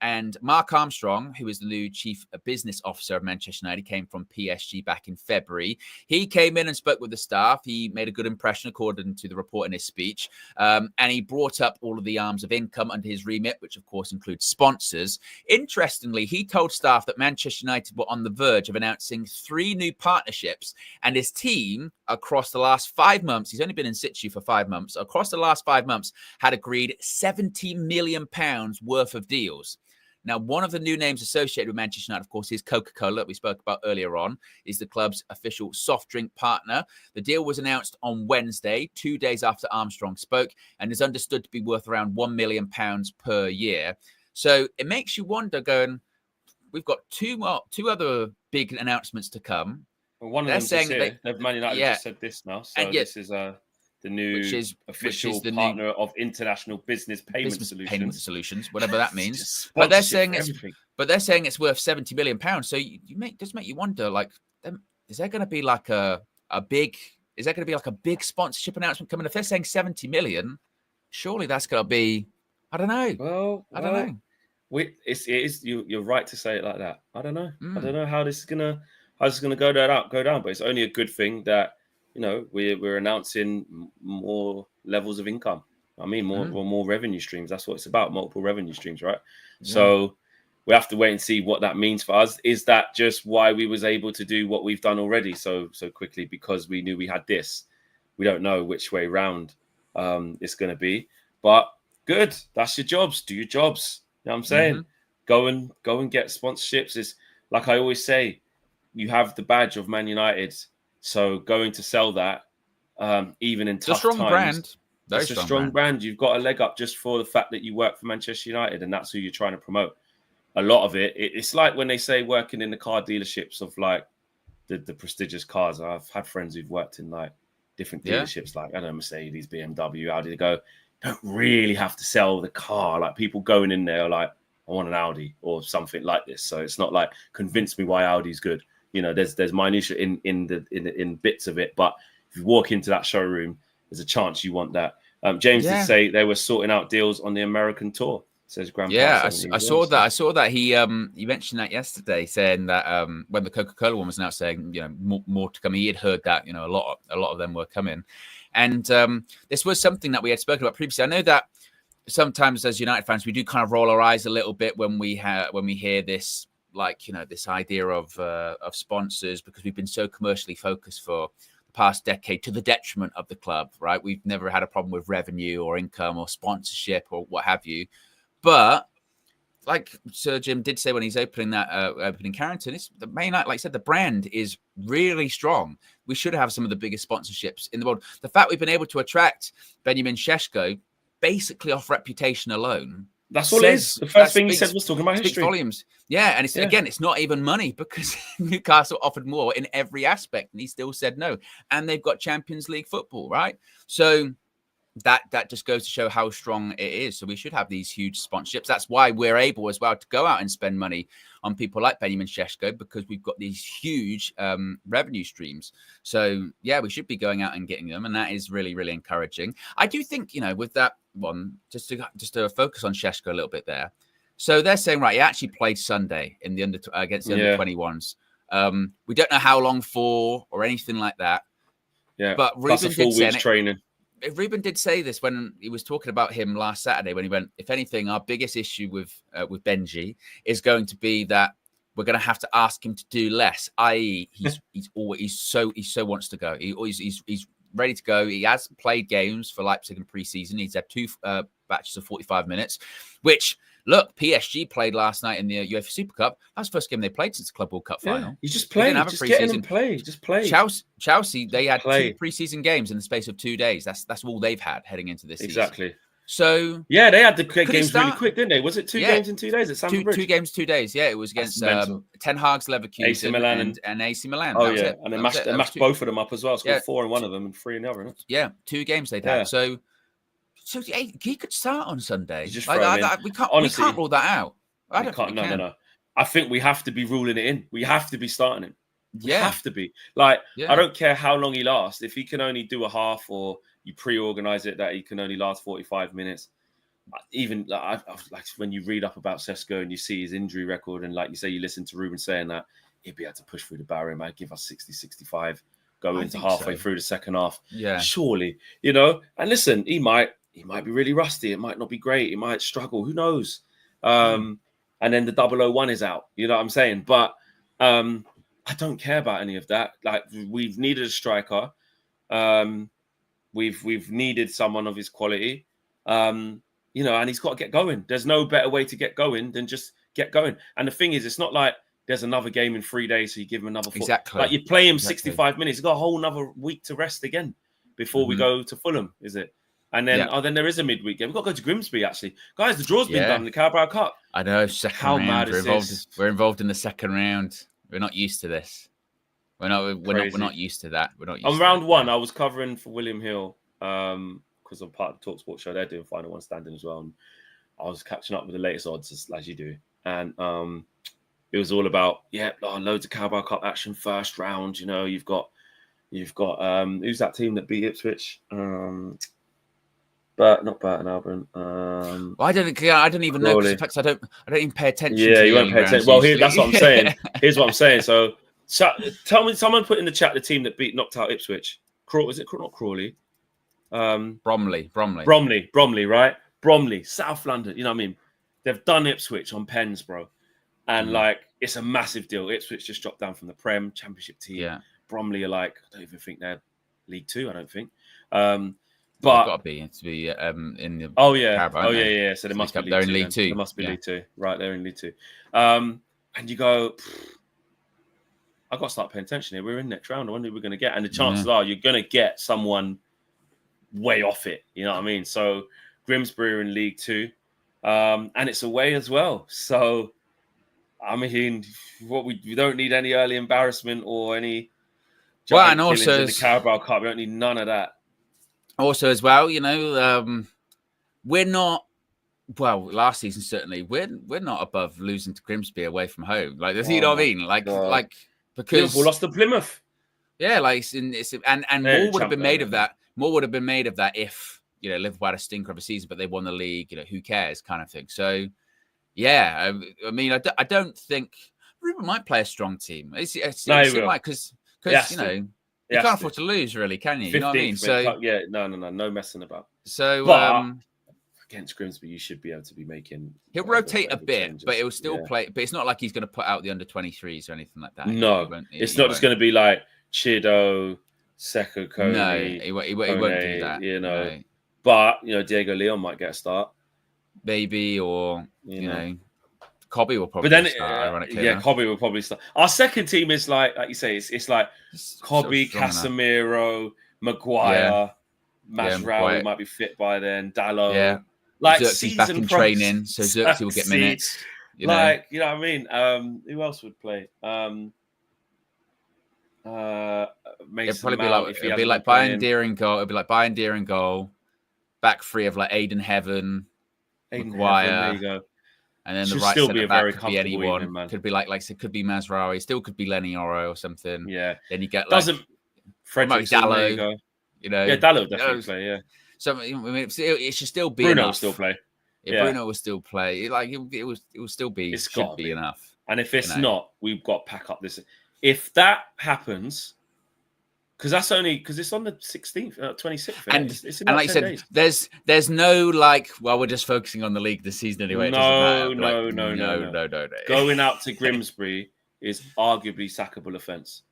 And Mark Armstrong, who is the new chief business officer of Manchester United, came from PSG back in February. He came in and spoke with the staff. He made a good impression, according to the report in his speech. And he brought up all of the arms of income under his remit, which of course includes sponsors. Interestingly, he told staff that Manchester United were on the verge of announcing 3 new partnerships, and his team across the last 5 months, he's only been in situ for 5 months, across the last 5 months had agreed £70 million worth of deals. Now, one of the new names associated with Manchester United, of course, is Coca-Cola, that we spoke about earlier on, is the club's official soft drink partner. The deal was announced on Wednesday, 2 days after Armstrong spoke, and is understood to be worth around £1 million per year. So it makes you wonder, going, we've got two other big announcements to come. Well, one of them saying that Man United just said this now. So this is the new official partner of International Business Payment Solutions. Whatever that means. But they're saying it's worth £70 million. So does make you wonder, like, is there going to be like a big sponsorship announcement coming? If they're saying 70 million, surely that's going to be, I don't know. Well, I don't know. You're right to say it like that. I don't know. I don't know how this is gonna go down. But it's only a good thing that, you know, we're announcing more levels of income. I mean, more revenue streams. That's what it's about. Multiple revenue streams, right? Yeah. So we have to wait and see what that means for us. Is that just why we was able to do what we've done already so quickly, because we knew we had this? We don't know which way round it's going to be, but good. That's your jobs. Do your jobs. You know what I'm saying? Go and get sponsorships. It's like I always say, you have the badge of Man United, so going to sell that, even in tough times. Brand. It's a strong brand. You've got a leg up just for the fact that you work for Manchester United, and that's who you're trying to promote. A lot of it's like when they say working in the car dealerships of like the prestigious cars. I've had friends who've worked in like different dealerships, like, I don't know, Mercedes, BMW, Audi. They go, don't really have to sell the car. Like, people going in there are like, I want an Audi or something like this. So it's not like, convince me why Audi's good. You know, there's minutiae in bits of it, but if you walk into that showroom, there's a chance you want that. James did say they were sorting out deals on the American tour. Says Grandpa. Yeah, I saw that. I saw that he mentioned that yesterday, saying that when the Coca-Cola one was now saying, you know, more to come. He had heard that, you know, a lot of them were coming, and this was something that we had spoken about previously. I know that sometimes as United fans, we do kind of roll our eyes a little bit when we hear this, like, you know, this idea of sponsors, because we've been so commercially focused for the past decade to the detriment of the club, right? We've never had a problem with revenue or income or sponsorship or what have you. But like Sir Jim did say when he's opening Carrington, it's the main, like I said, the brand is really strong. We should have some of the biggest sponsorships in the world. The fact we've been able to attract Benjamin Šeško basically off reputation alone. That's all it is. The first thing he said was talking about history. Volumes. Yeah, and again, it's not even money, because Newcastle offered more in every aspect, and he still said no. And they've got Champions League football, right? So that just goes to show how strong it is. So we should have these huge sponsorships. That's why we're able as well to go out and spend money on people like Benjamin Šeško, because we've got these huge revenue streams. So yeah, we should be going out and getting them, and that is really, really encouraging. I do think, you know, with that one, just to focus on Šeško a little bit there. So they're saying, right, he actually played Sunday in the against the under 21s. We don't know how long for or anything like that. Yeah, but plus a full week's training. Ruben did say this when he was talking about him last Saturday, when he went, if anything, our biggest issue with Benji is going to be that we're going to have to ask him to do less, i.e. he so wants to go. He's ready to go. He has played games for Leipzig in pre-season. He's had 2 batches of 45 minutes, which, look, PSG played last night in the UEFA Super Cup. That's the first game they played since the Club World Cup final. You just play. Just get in and play. Just play. Chelsea, they had 2 pre-season games in the space of 2 days. That's all they've had heading into this season. Exactly. So yeah, they had the games really quick, didn't they? Was it 2 games in 2 days at Stamford Bridge? 2 games, 2 days. Yeah, it was against Ten Hag's Leverkusen, AC Milan and AC Milan. Oh yeah, and they mashed both of them up as well. Scored 4 in one of them and 3 in the other. Yeah, 2 games they'd had. So he could start on Sunday. We can't rule that out. No. I think we have to be ruling it in. We have to be starting it. We have to be. Like, I don't care how long he lasts. If he can only do a half, or you pre-organize it that he can only last 45 minutes. Even like when you read up about Šeško and you see his injury record, and like you say, you listen to Ruben saying that he'd be able to push through the barrier, might give us 60, 65, go into halfway through the second half. Yeah, surely, you know. And listen, he might be really rusty. It might not be great. He might struggle. Who knows? And then the 001 is out. You know what I'm saying? But I don't care about any of that. Like, we've needed a striker. We've needed someone of his quality. You know, and he's got to get going. There's no better way to get going than just get going. And the thing is, it's not like there's another game in 3 days, so you give him another 4. Exactly. Like, you play him 65 minutes. He's got a whole another week to rest again before we go to Fulham, is it? And then, then there is a midweek game. We've got to go to Grimsby, actually. Guys, the draw's been done in the Carabao Cup. I know, second round. How mad is this? We're involved in the second round. We're not used to this. We're not used to that. We're not used on round 1, I was covering for William Hill because I'm part of the TalkSport show. They're doing Final One Standing as well. And I was catching up with the latest odds as you do. And it was all about, loads of Carabao Cup action, first round. You know, you've got who's that team that beat Ipswich? But not Burton Albion. Well, I don't even know, because in fact I don't even pay attention. Yeah, to you won't pay attention. Well, that's what I'm saying. Here's what I'm saying. So tell me, someone put in the chat the team that knocked out Ipswich. Was it not Crawley? Bromley, right? Bromley, South London. You know what I mean? They've done Ipswich on pens, bro. And it's a massive deal. Ipswich just dropped down from the Prem Championship team. Yeah. Bromley are I don't even think they're League Two. I don't think. But got to be in the Carabao, yeah. So they must be they're in League Two. They must be League Two, right? They're in League Two. And you go, I got to start paying attention here. We're in next round. I wonder who we're going to get, and the chances are you're going to get someone way off it. You know what I mean? So Grimsby are in League Two, and it's away as well. So I mean, we don't need any early embarrassment or any. And also in the Carabao Cup, we don't need none of that. Also, as well, you know, we're not. Well, last season certainly, we're not above losing to Grimsby away from home. Like, you know what I mean? Like because Liverpool lost to Plymouth. Yeah, and more would have been made of that. More would have been made of that if Liverpool had a stinker of a season, but they won the league. Who cares, kind of thing. So, yeah, I mean, I don't think Ruben might play a strong team. It's because you can't afford to lose, really, can you? You know what I mean? So no messing about. So, against Grimsby, you should be able to be making. He'll rotate a bit, changes. But it will still play. But it's not like he's going to put out the under-23s or anything like that. No, it's not just going to be like Chido, Seko, Kone. No, he won't do that. No. But Diego Leon might get a start, maybe, or Cobby will probably start, ironically. Yeah, Cobby will probably start. Our second team is like you say, it's like Cobby, Casemiro, Maguire, Masraoui might be fit by then, Dallo. Yeah. Like Xerxes back in training, so Xerxes will get minutes. You know what I mean? Who else would play? It'd probably be like Bayern Deer in goal. It'd be like Bayern Deer in goal. Back three of like Aiden Heaven, Maguire. There you go. And then the right centre back could be anyone. Evening, could be like it could be Masraoui. Still could be Lenny Oro or something. Yeah. Then you get Frederick Dallo. Dallo would definitely play. Yeah. So I mean, it should still be Bruno enough. Will still play. Yeah, Bruno will still play. It will still be. It should be enough. And if it's not, we've got to pack up this. If that happens, because it's on the 16th, 26th, and it's like you said, days. there's no we're just focusing on the league this season anyway. No. Going out to Grimsby is arguably sackable offence.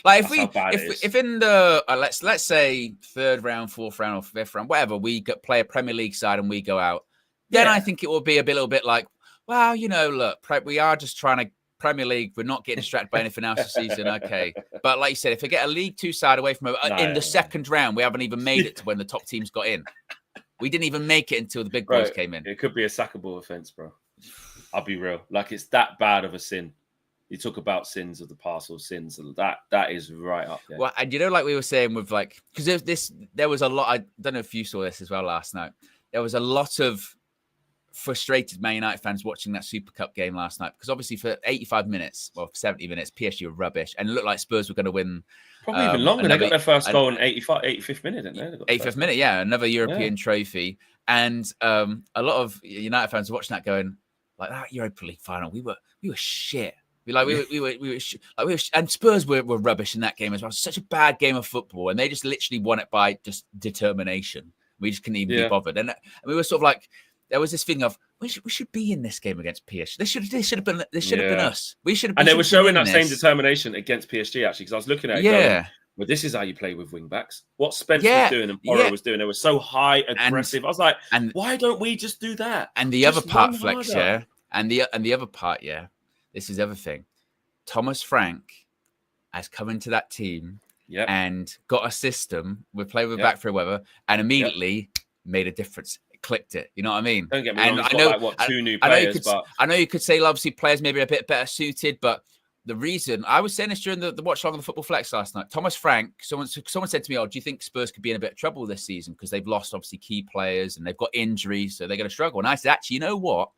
Like if in the let's say third round, fourth round, or fifth round, whatever, we play a Premier League side and we go out, then I think it will be a little bit like, well, look, we are just trying to Premier League. We're not getting distracted by anything else this season, okay? But like you said, if we get a League Two side away from the second round, we haven't even made it to when the top teams got in. We didn't even make it until the big boys came in. It could be a sackable offence, bro. I'll be real. Like, it's that bad of a sin. You talk about sins of the past or sins that is right up there. Well, and like we were saying with because there was a lot. I don't know if you saw this as well last night. There was a lot of frustrated Man United fans watching that Super Cup game last night because obviously for 85 minutes, well, for 70 minutes, PSG were rubbish and it looked like Spurs were going to win. Probably even longer. They got their first goal in 85th minute, didn't they? 85th minute, yeah, another European trophy. And a lot of United fans were watching that going, like, that Europa League final, we were shit. And Spurs were rubbish in that game as well. Such a bad game of football, and they just literally won it by just determination. We just couldn't even be bothered, and we were sort of like, there was this thing of we should be in this game against PSG. This should have been us. We should have. And they were showing that same determination against PSG actually, because I was looking at it. Going, well, this is how you play with wing backs. What Spence was doing and Porro was doing, they were so high, aggressive. I was like, why don't we just do that? And the other part, Flex, and the other part, this is everything. Thomas Frank has come into that team and got a system. We play with back for whatever, and immediately made a difference. It clicked it. You know what I mean? Don't get me wrong. I know, 2 new players, I know you could say obviously players maybe a bit better suited, but the reason I was saying this during the watch along on the Football Flex last night, Thomas Frank, someone said to me, "Oh, do you think Spurs could be in a bit of trouble this season because they've lost obviously key players and they've got injuries, so they're going to struggle?" And I said, actually, you know what?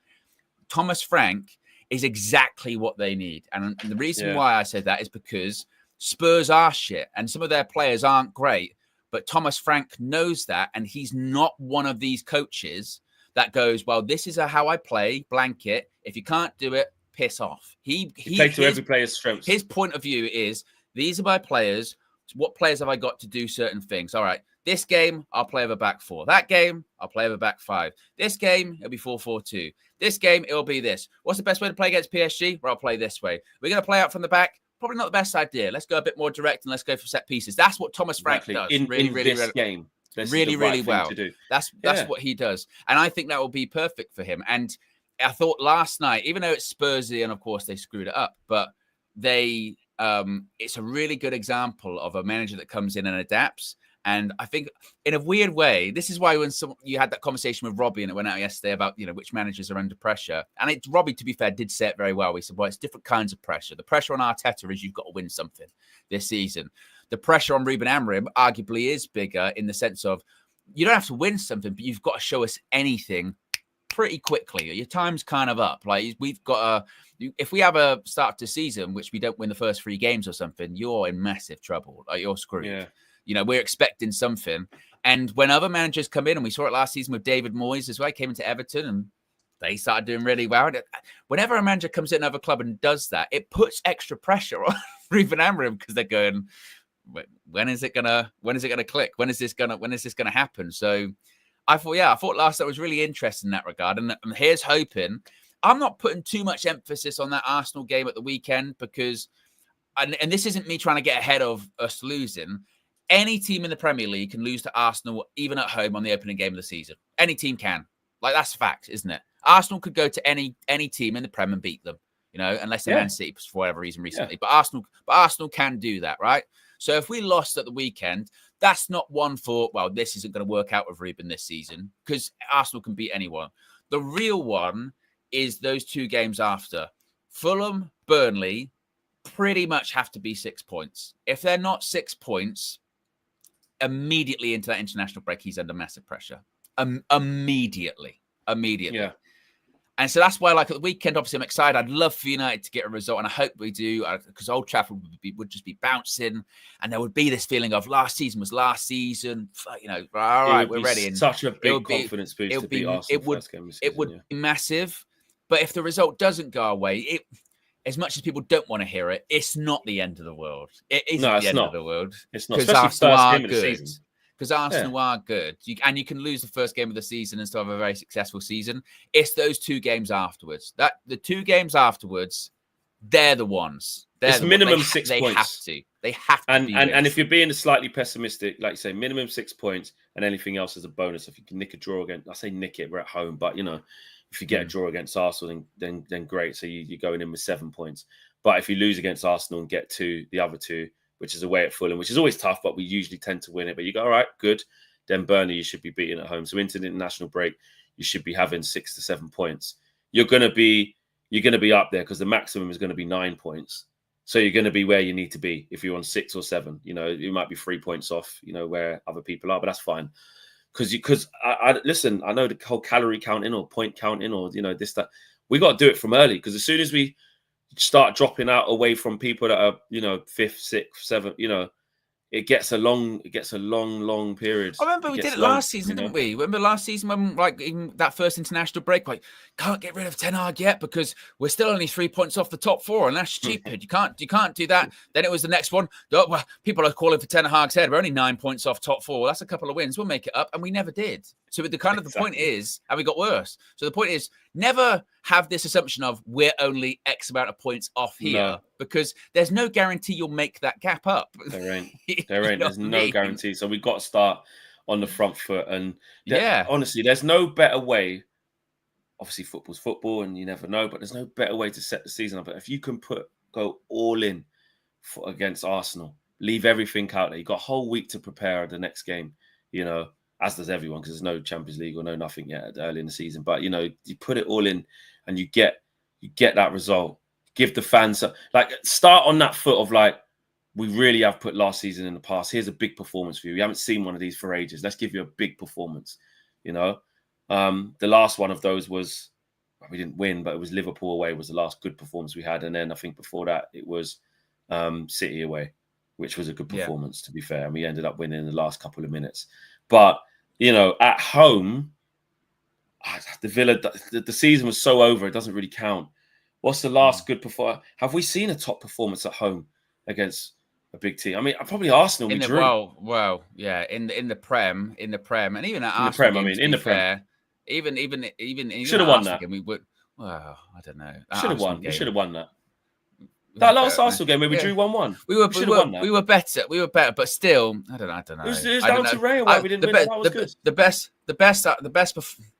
Thomas Frank is exactly what they need, and the reason why I said that is because Spurs are shit and some of their players aren't great, but Thomas Frank knows that, and he's not one of these coaches that goes, "Well, this is how I play, blanket. If you can't do it, piss off." He plays to every player's strengths. His point of view is, these are my players. What players have I got to do certain things? All right, this game, I'll play over back 4. That game, I'll play over back 5. This game, it'll be 4-4-2. This game, it'll be this. What's the best way to play against PSG? Well, I'll play this way. We're going to play out from the back. Probably not the best idea. Let's go a bit more direct and let's go for set pieces. That's what Thomas Frank does. In this game. Really well. That's what he does. And I think that will be perfect for him. And I thought last night, even though it's Spursy and of course they screwed it up, but it's a really good example of a manager that comes in and adapts. And I think in a weird way, this is why when you had that conversation with Robbie and it went out yesterday about, which managers are under pressure. And Robbie, to be fair, did say it very well. He said, well, it's different kinds of pressure. The pressure on Arteta is you've got to win something this season. The pressure on Ruben Amorim arguably is bigger in the sense of you don't have to win something, but you've got to show us anything pretty quickly. Your time's kind of up. Like we've got if we have a start to season, which we don't win the first 3 games or something, you're in massive trouble. Like you're screwed. Yeah. We're expecting something. And when other managers come in, and we saw it last season with David Moyes as well, he came into Everton and they started doing really well. Whenever a manager comes in another club and does that, it puts extra pressure on Ruben Amorim because they're going, when is it gonna click? When is this gonna happen? So I thought last night was really interesting in that regard. And here's hoping. I'm not putting too much emphasis on that Arsenal game at the weekend because, and this isn't me trying to get ahead of us losing. Any team in the Premier League can lose to Arsenal, even at home on the opening game of the season. Any team can. Like, that's a fact, isn't it? Arsenal could go to any team in the Prem and beat them, unless they're Man City for whatever reason recently. Yeah. But Arsenal can do that, right? So if we lost at the weekend, that's not one for, well, this isn't going to work out with Ruben this season, because Arsenal can beat anyone. The real one is those 2 games after. Fulham, Burnley pretty much have to be 6 points. If they're not 6 points, immediately into that international break, he's under massive pressure. Immediately. Yeah. And so that's why, like, at the weekend, obviously, I'm excited. I'd love for United to get a result, and I hope we do, because Old Trafford would just be bouncing, and there would be this feeling of last season was last season. All right, we're ready. And such a big confidence boost to beat Arsenal first game of the season. It would be massive, but if the result doesn't go away, as much as people don't want to hear it, it's not the end of the world. It isn't the end of the world. It's not, especially first game of the season. Because Arsenal are good. You can lose the first game of the season and still have a very successful season. It's those 2 games afterwards. The 2 games afterwards, they're the ones. It's minimum 6 points. They have to. And if you're being slightly pessimistic, like you say, minimum 6 points and anything else is a bonus. If you can nick a draw again, I say nick it, we're at home, but if you get a draw against Arsenal, then great. So you're going in with 7 points. But if you lose against Arsenal and get to the other 2, which is away at Fulham, which is always tough, but we usually tend to win it. But you go, all right, good. Then Burnley, you should be beating at home. So into the international break, you should be having 6 to 7 points. You're going to be up there because the maximum is going to be 9 points. So you're going to be where you need to be if you're on 6 or 7. You might be 3 points off, where other people are, but that's fine. Because I listen, I know the whole calorie counting or point counting or this, that. We got to do it from early, because as soon as we start dropping out away from people that are 5th, 6th, 7th, it gets a long period. I remember we did it last season, didn't we? Remember last season when, like, in that first international break, like, can't get rid of Ten Hag yet because we're still only 3 points off the top 4, and that's stupid. You can't do that. Then it was the next one. Oh, well, people are calling for Ten Hag's head. We're only 9 points off top 4. That's a couple of wins. We'll make it up, and we never did. So the point is, and we got worse. So the point is, never have this assumption of we're only X amount of points off here, because there's no guarantee you'll make that gap up. There ain't. There's no guarantee. So we've got to start on the front foot. And honestly, there's no better way. Obviously, football's football, and you never know. But there's no better way to set the season up. If you can go all in against Arsenal, leave everything out there. You've got a whole week to prepare the next game. As does everyone, because there's no Champions League or no nothing yet early in the season. But you put it all in, and you get that result. give the fans like start on that foot of like, we really have put last season in the past. Here's a big performance for you. We haven't seen one of these for ages. Let's give you a big performance. You know, the last one of those was, we didn't win, but it was Liverpool away was the last good performance we had. And then I think before that it was City away, which was a good performance, to be fair. And we ended up winning in the last couple of minutes. But, you know, at home, the Villa, the season was so over, it doesn't really count. What's the last good performance? Have we seen a top performance at home against a big team? I mean, probably Arsenal. We drew. Well, yeah. In the Prem, and even at Arsenal. In the Prem, I mean, in the Prem. Even should have won that. Game, we would. Well, I don't know. Should have won. We should have won that. That last Arsenal game where we drew 1-1. We were better. We were better, but still, I don't know. It was down to Ray why we didn't win. That was good. The best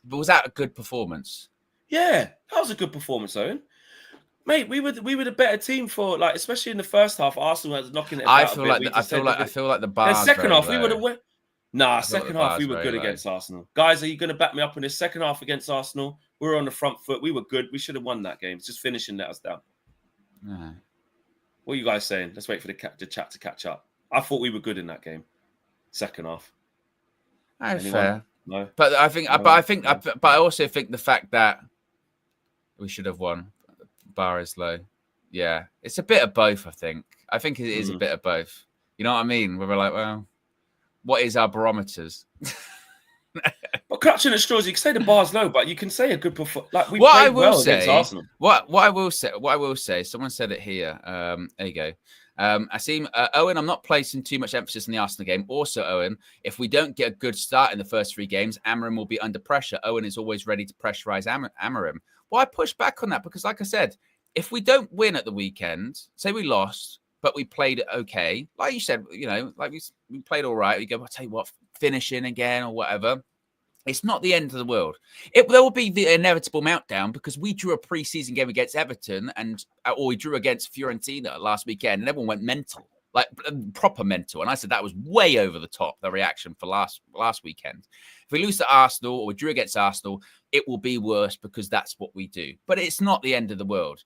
was that a good performance? Yeah, that was a good performance, Owen. Mate, we were the better team for like, especially in the first half. Arsenal was knocking it. I feel like the bar. The second half we would have won. Nah, second half we were good against Arsenal. Guys, are you going to back me up in the second half against Arsenal? We were on the front foot. We were good. We should have won that game. It's just finishing let us down. No. What are you guys saying? Let's wait for the chat to catch up. I thought we were good in that game. Second half. Fair. No. But I also think the fact that we should have won, bar is low. Yeah, it's a bit of both. I think it is a bit of both. You know what I mean? We're like, well, what is our barometers? But clutching at straws, you can say the bar's low, but you can say a good performance. Like we played well against Arsenal. What I will say. Someone said it here. There you go. I see, Owen, I'm not placing too much emphasis on the Arsenal game. Also, Owen, if we don't get a good start in the first 3 games, Amorim will be under pressure. Owen is always ready to pressurize Amorim. Well, I push back on that because, like I said, if we don't win at the weekend, say we lost, but we played okay, like you said, you know, like we played all right. We go, I'll tell you what, finishing again or whatever. It's not the end of the world. There will be the inevitable meltdown because we drew a pre-season game against Everton or we drew against Fiorentina last weekend and everyone went mental, like proper mental. And I said that was way over the top, the reaction for last weekend. If we lose to Arsenal or we drew against Arsenal, it will be worse because that's what we do. But it's not the end of the world.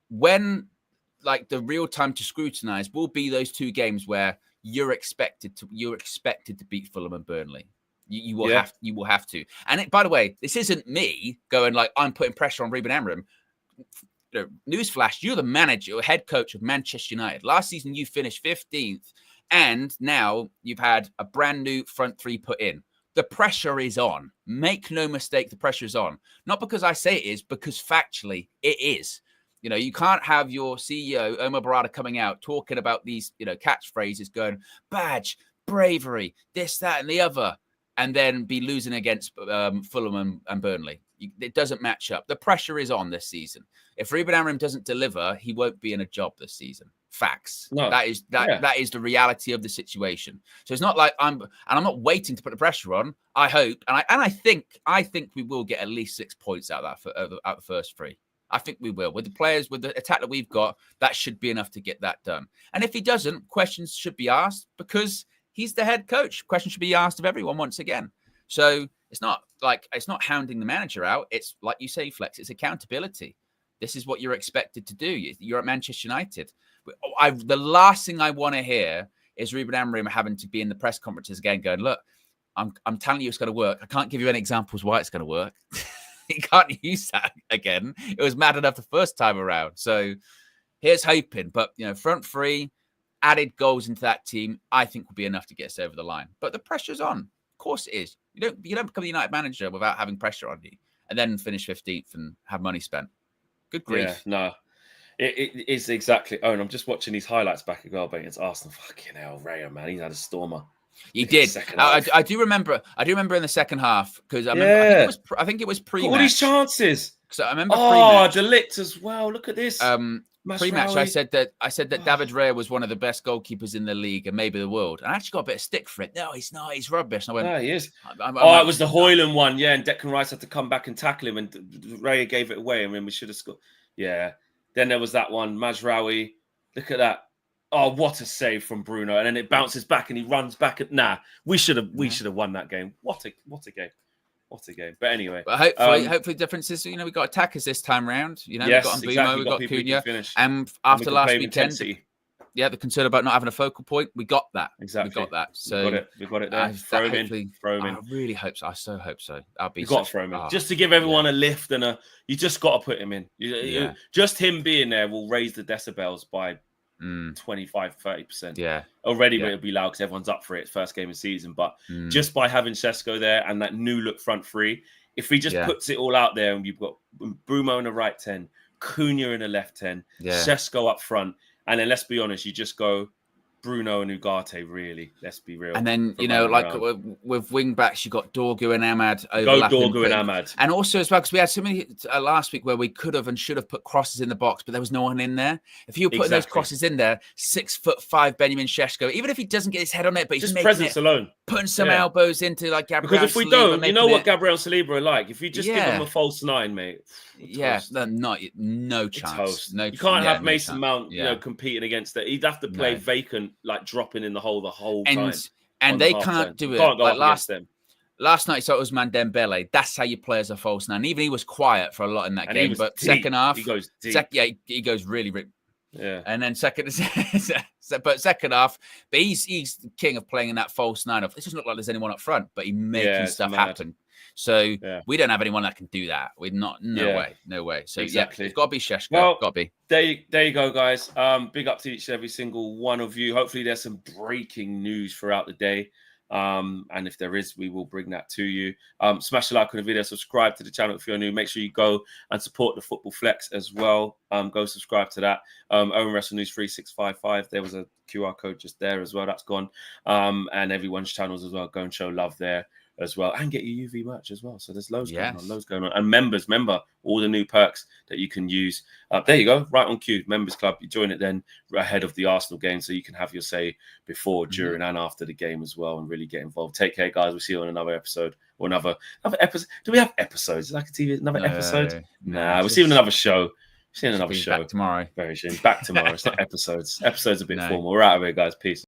When like the real time to scrutinize will be those 2 games where you're expected to beat Fulham and Burnley. You will have to. And by the way, this isn't me going like I'm putting pressure on Ruben Amorim. Newsflash: you're the manager or head coach of Manchester United. Last season you finished 15th, and now you've had a brand new front 3 put in. The pressure is on. Make no mistake, the pressure is on. Not because I say it is, because factually it is. You know, you can't have your CEO Omar Barada coming out talking about these, you know, catchphrases, going badge, bravery, this, that, and the other. And then be losing against Fulham and Burnley. It doesn't match up. The pressure is on this season. If Ruben Amorim doesn't deliver, he won't be in a job this season. Facts. No. That is the reality of the situation. So it's not like I'm not waiting to put the pressure on. I hope, and I think we will get at least 6 points out of the first 3. I think we will. With the players, with the attack that we've got, that should be enough to get that done. And if he doesn't, questions should be asked because he's the head coach. Questions should be asked of everyone once again. So it's not hounding the manager out. It's like you say, Flex, it's accountability. This is what you're expected to do. You're at Manchester United. The last thing I want to hear is Ruben Amorim having to be in the press conferences again going, look, I'm telling you it's going to work. I can't give you any examples why it's going to work. You can't use that again. It was mad enough the first time around. So here's hoping. But, you know, front 3, added goals into that team, I think will be enough to get us over the line. But the pressure's on. Of course it is. You don't become the United manager without having pressure on you and then finish 15th and have money spent. Good grief. Yeah, no. It is exactly. Oh, and I'm just watching these highlights back at goal against Arsenal. Fucking hell, Raya, man. He's had a stormer. He did. I do remember in the second half because I think it was pre-match. All these chances. So I remember. Oh, Delict as well. Look at this. Pre-match, I said that David Raya was one of the best goalkeepers in the league and maybe the world. And I actually got a bit of stick for it. No, he's not. He's rubbish. And I went, no, he is. It was the Hoyland one, yeah. And Declan Rice had to come back and tackle him, and Raya gave it away. I mean, we should have scored. Yeah. Then there was that one, Mazraoui. Look at that. Oh, what a save from Bruno! And then it bounces back, and he runs back. We should have won that game. What a game! What a game. But anyway. But hopefully difference is, we got attackers this time round. Yes, we've got Mbeumo, exactly. we've got people who Cunha. can finish. And after last weekend, intensity. the concern about not having a focal point, we got that. Exactly. We got that. So we got it there. Throw him in. I really hope so. I so hope so. You got to throw him in. Just to give everyone a lift and you just got to put him in. Just him being there will raise the decibels by 25-30%. Yeah. Already it'll be loud because everyone's up for it. First game of season. But just by having Šeško there and that new look front three, if he just puts it all out there and you've got Brumo in the right 10, Cunha in the left 10, Šeško up front, and then let's be honest, you just go Bruno and Ugarte, really. Let's be real. And then, with wing backs, you got Dorgu and Ahmad overlapping. Go Dorgu and Ahmad. And also as well, because we had so many last week where we could have and should have put crosses in the box, but there was no one in there. If you were putting those crosses in there, 6'5" Benjamin Šeško, even if he doesn't get his head on it, but he's just presence alone. Putting some elbows into like Gabriel. Because if we don't, you know what Gabriel and Saliba are like. If you just give them a false 9, mate. No chance. No, you can't have Mason Mount, competing against it. He'd have to play vacant, like dropping in the hole the whole time. And they can't do it. Can't go like last night, so it was Usman Dembele. That's how you play as a false 9. Even he was quiet for a lot in that game. But deep. Second half, he goes deep. He goes really. Yeah. And then second half, but he's the king of playing in that false 9. It doesn't look like there's anyone up front, but he's making stuff happen. So we don't have anyone that can do that. We're not. No way. So exactly. It's got to be Šeško. Well, got to be. There you go, guys. Big up to each and every single one of you. Hopefully, there's some breaking news throughout the day. And if there is, we will bring that to you. Smash the like on the video, subscribe to the channel if you're new. Make sure you go and support the Football Flex as well. Go subscribe to that. Owen Wrestle News 3655. There was a QR code just there as well. That's gone. And everyone's channels as well. Go and show love there as well, and get your UV merch as well. So there's loads going on. And remember all the new perks that you can use. There you go, right on cue. Members Club. You join it then ahead of the Arsenal game, so you can have your say before, during, and after the game as well, and really get involved. Take care, guys. We'll see you on another episode or another episode. Do we have episodes? Like a TV, another episode? Nah, we'll see you on another show. See you on another show back tomorrow. Very soon. Back tomorrow. It's not episodes. Episodes a bit formal. We're out of here, guys. Peace.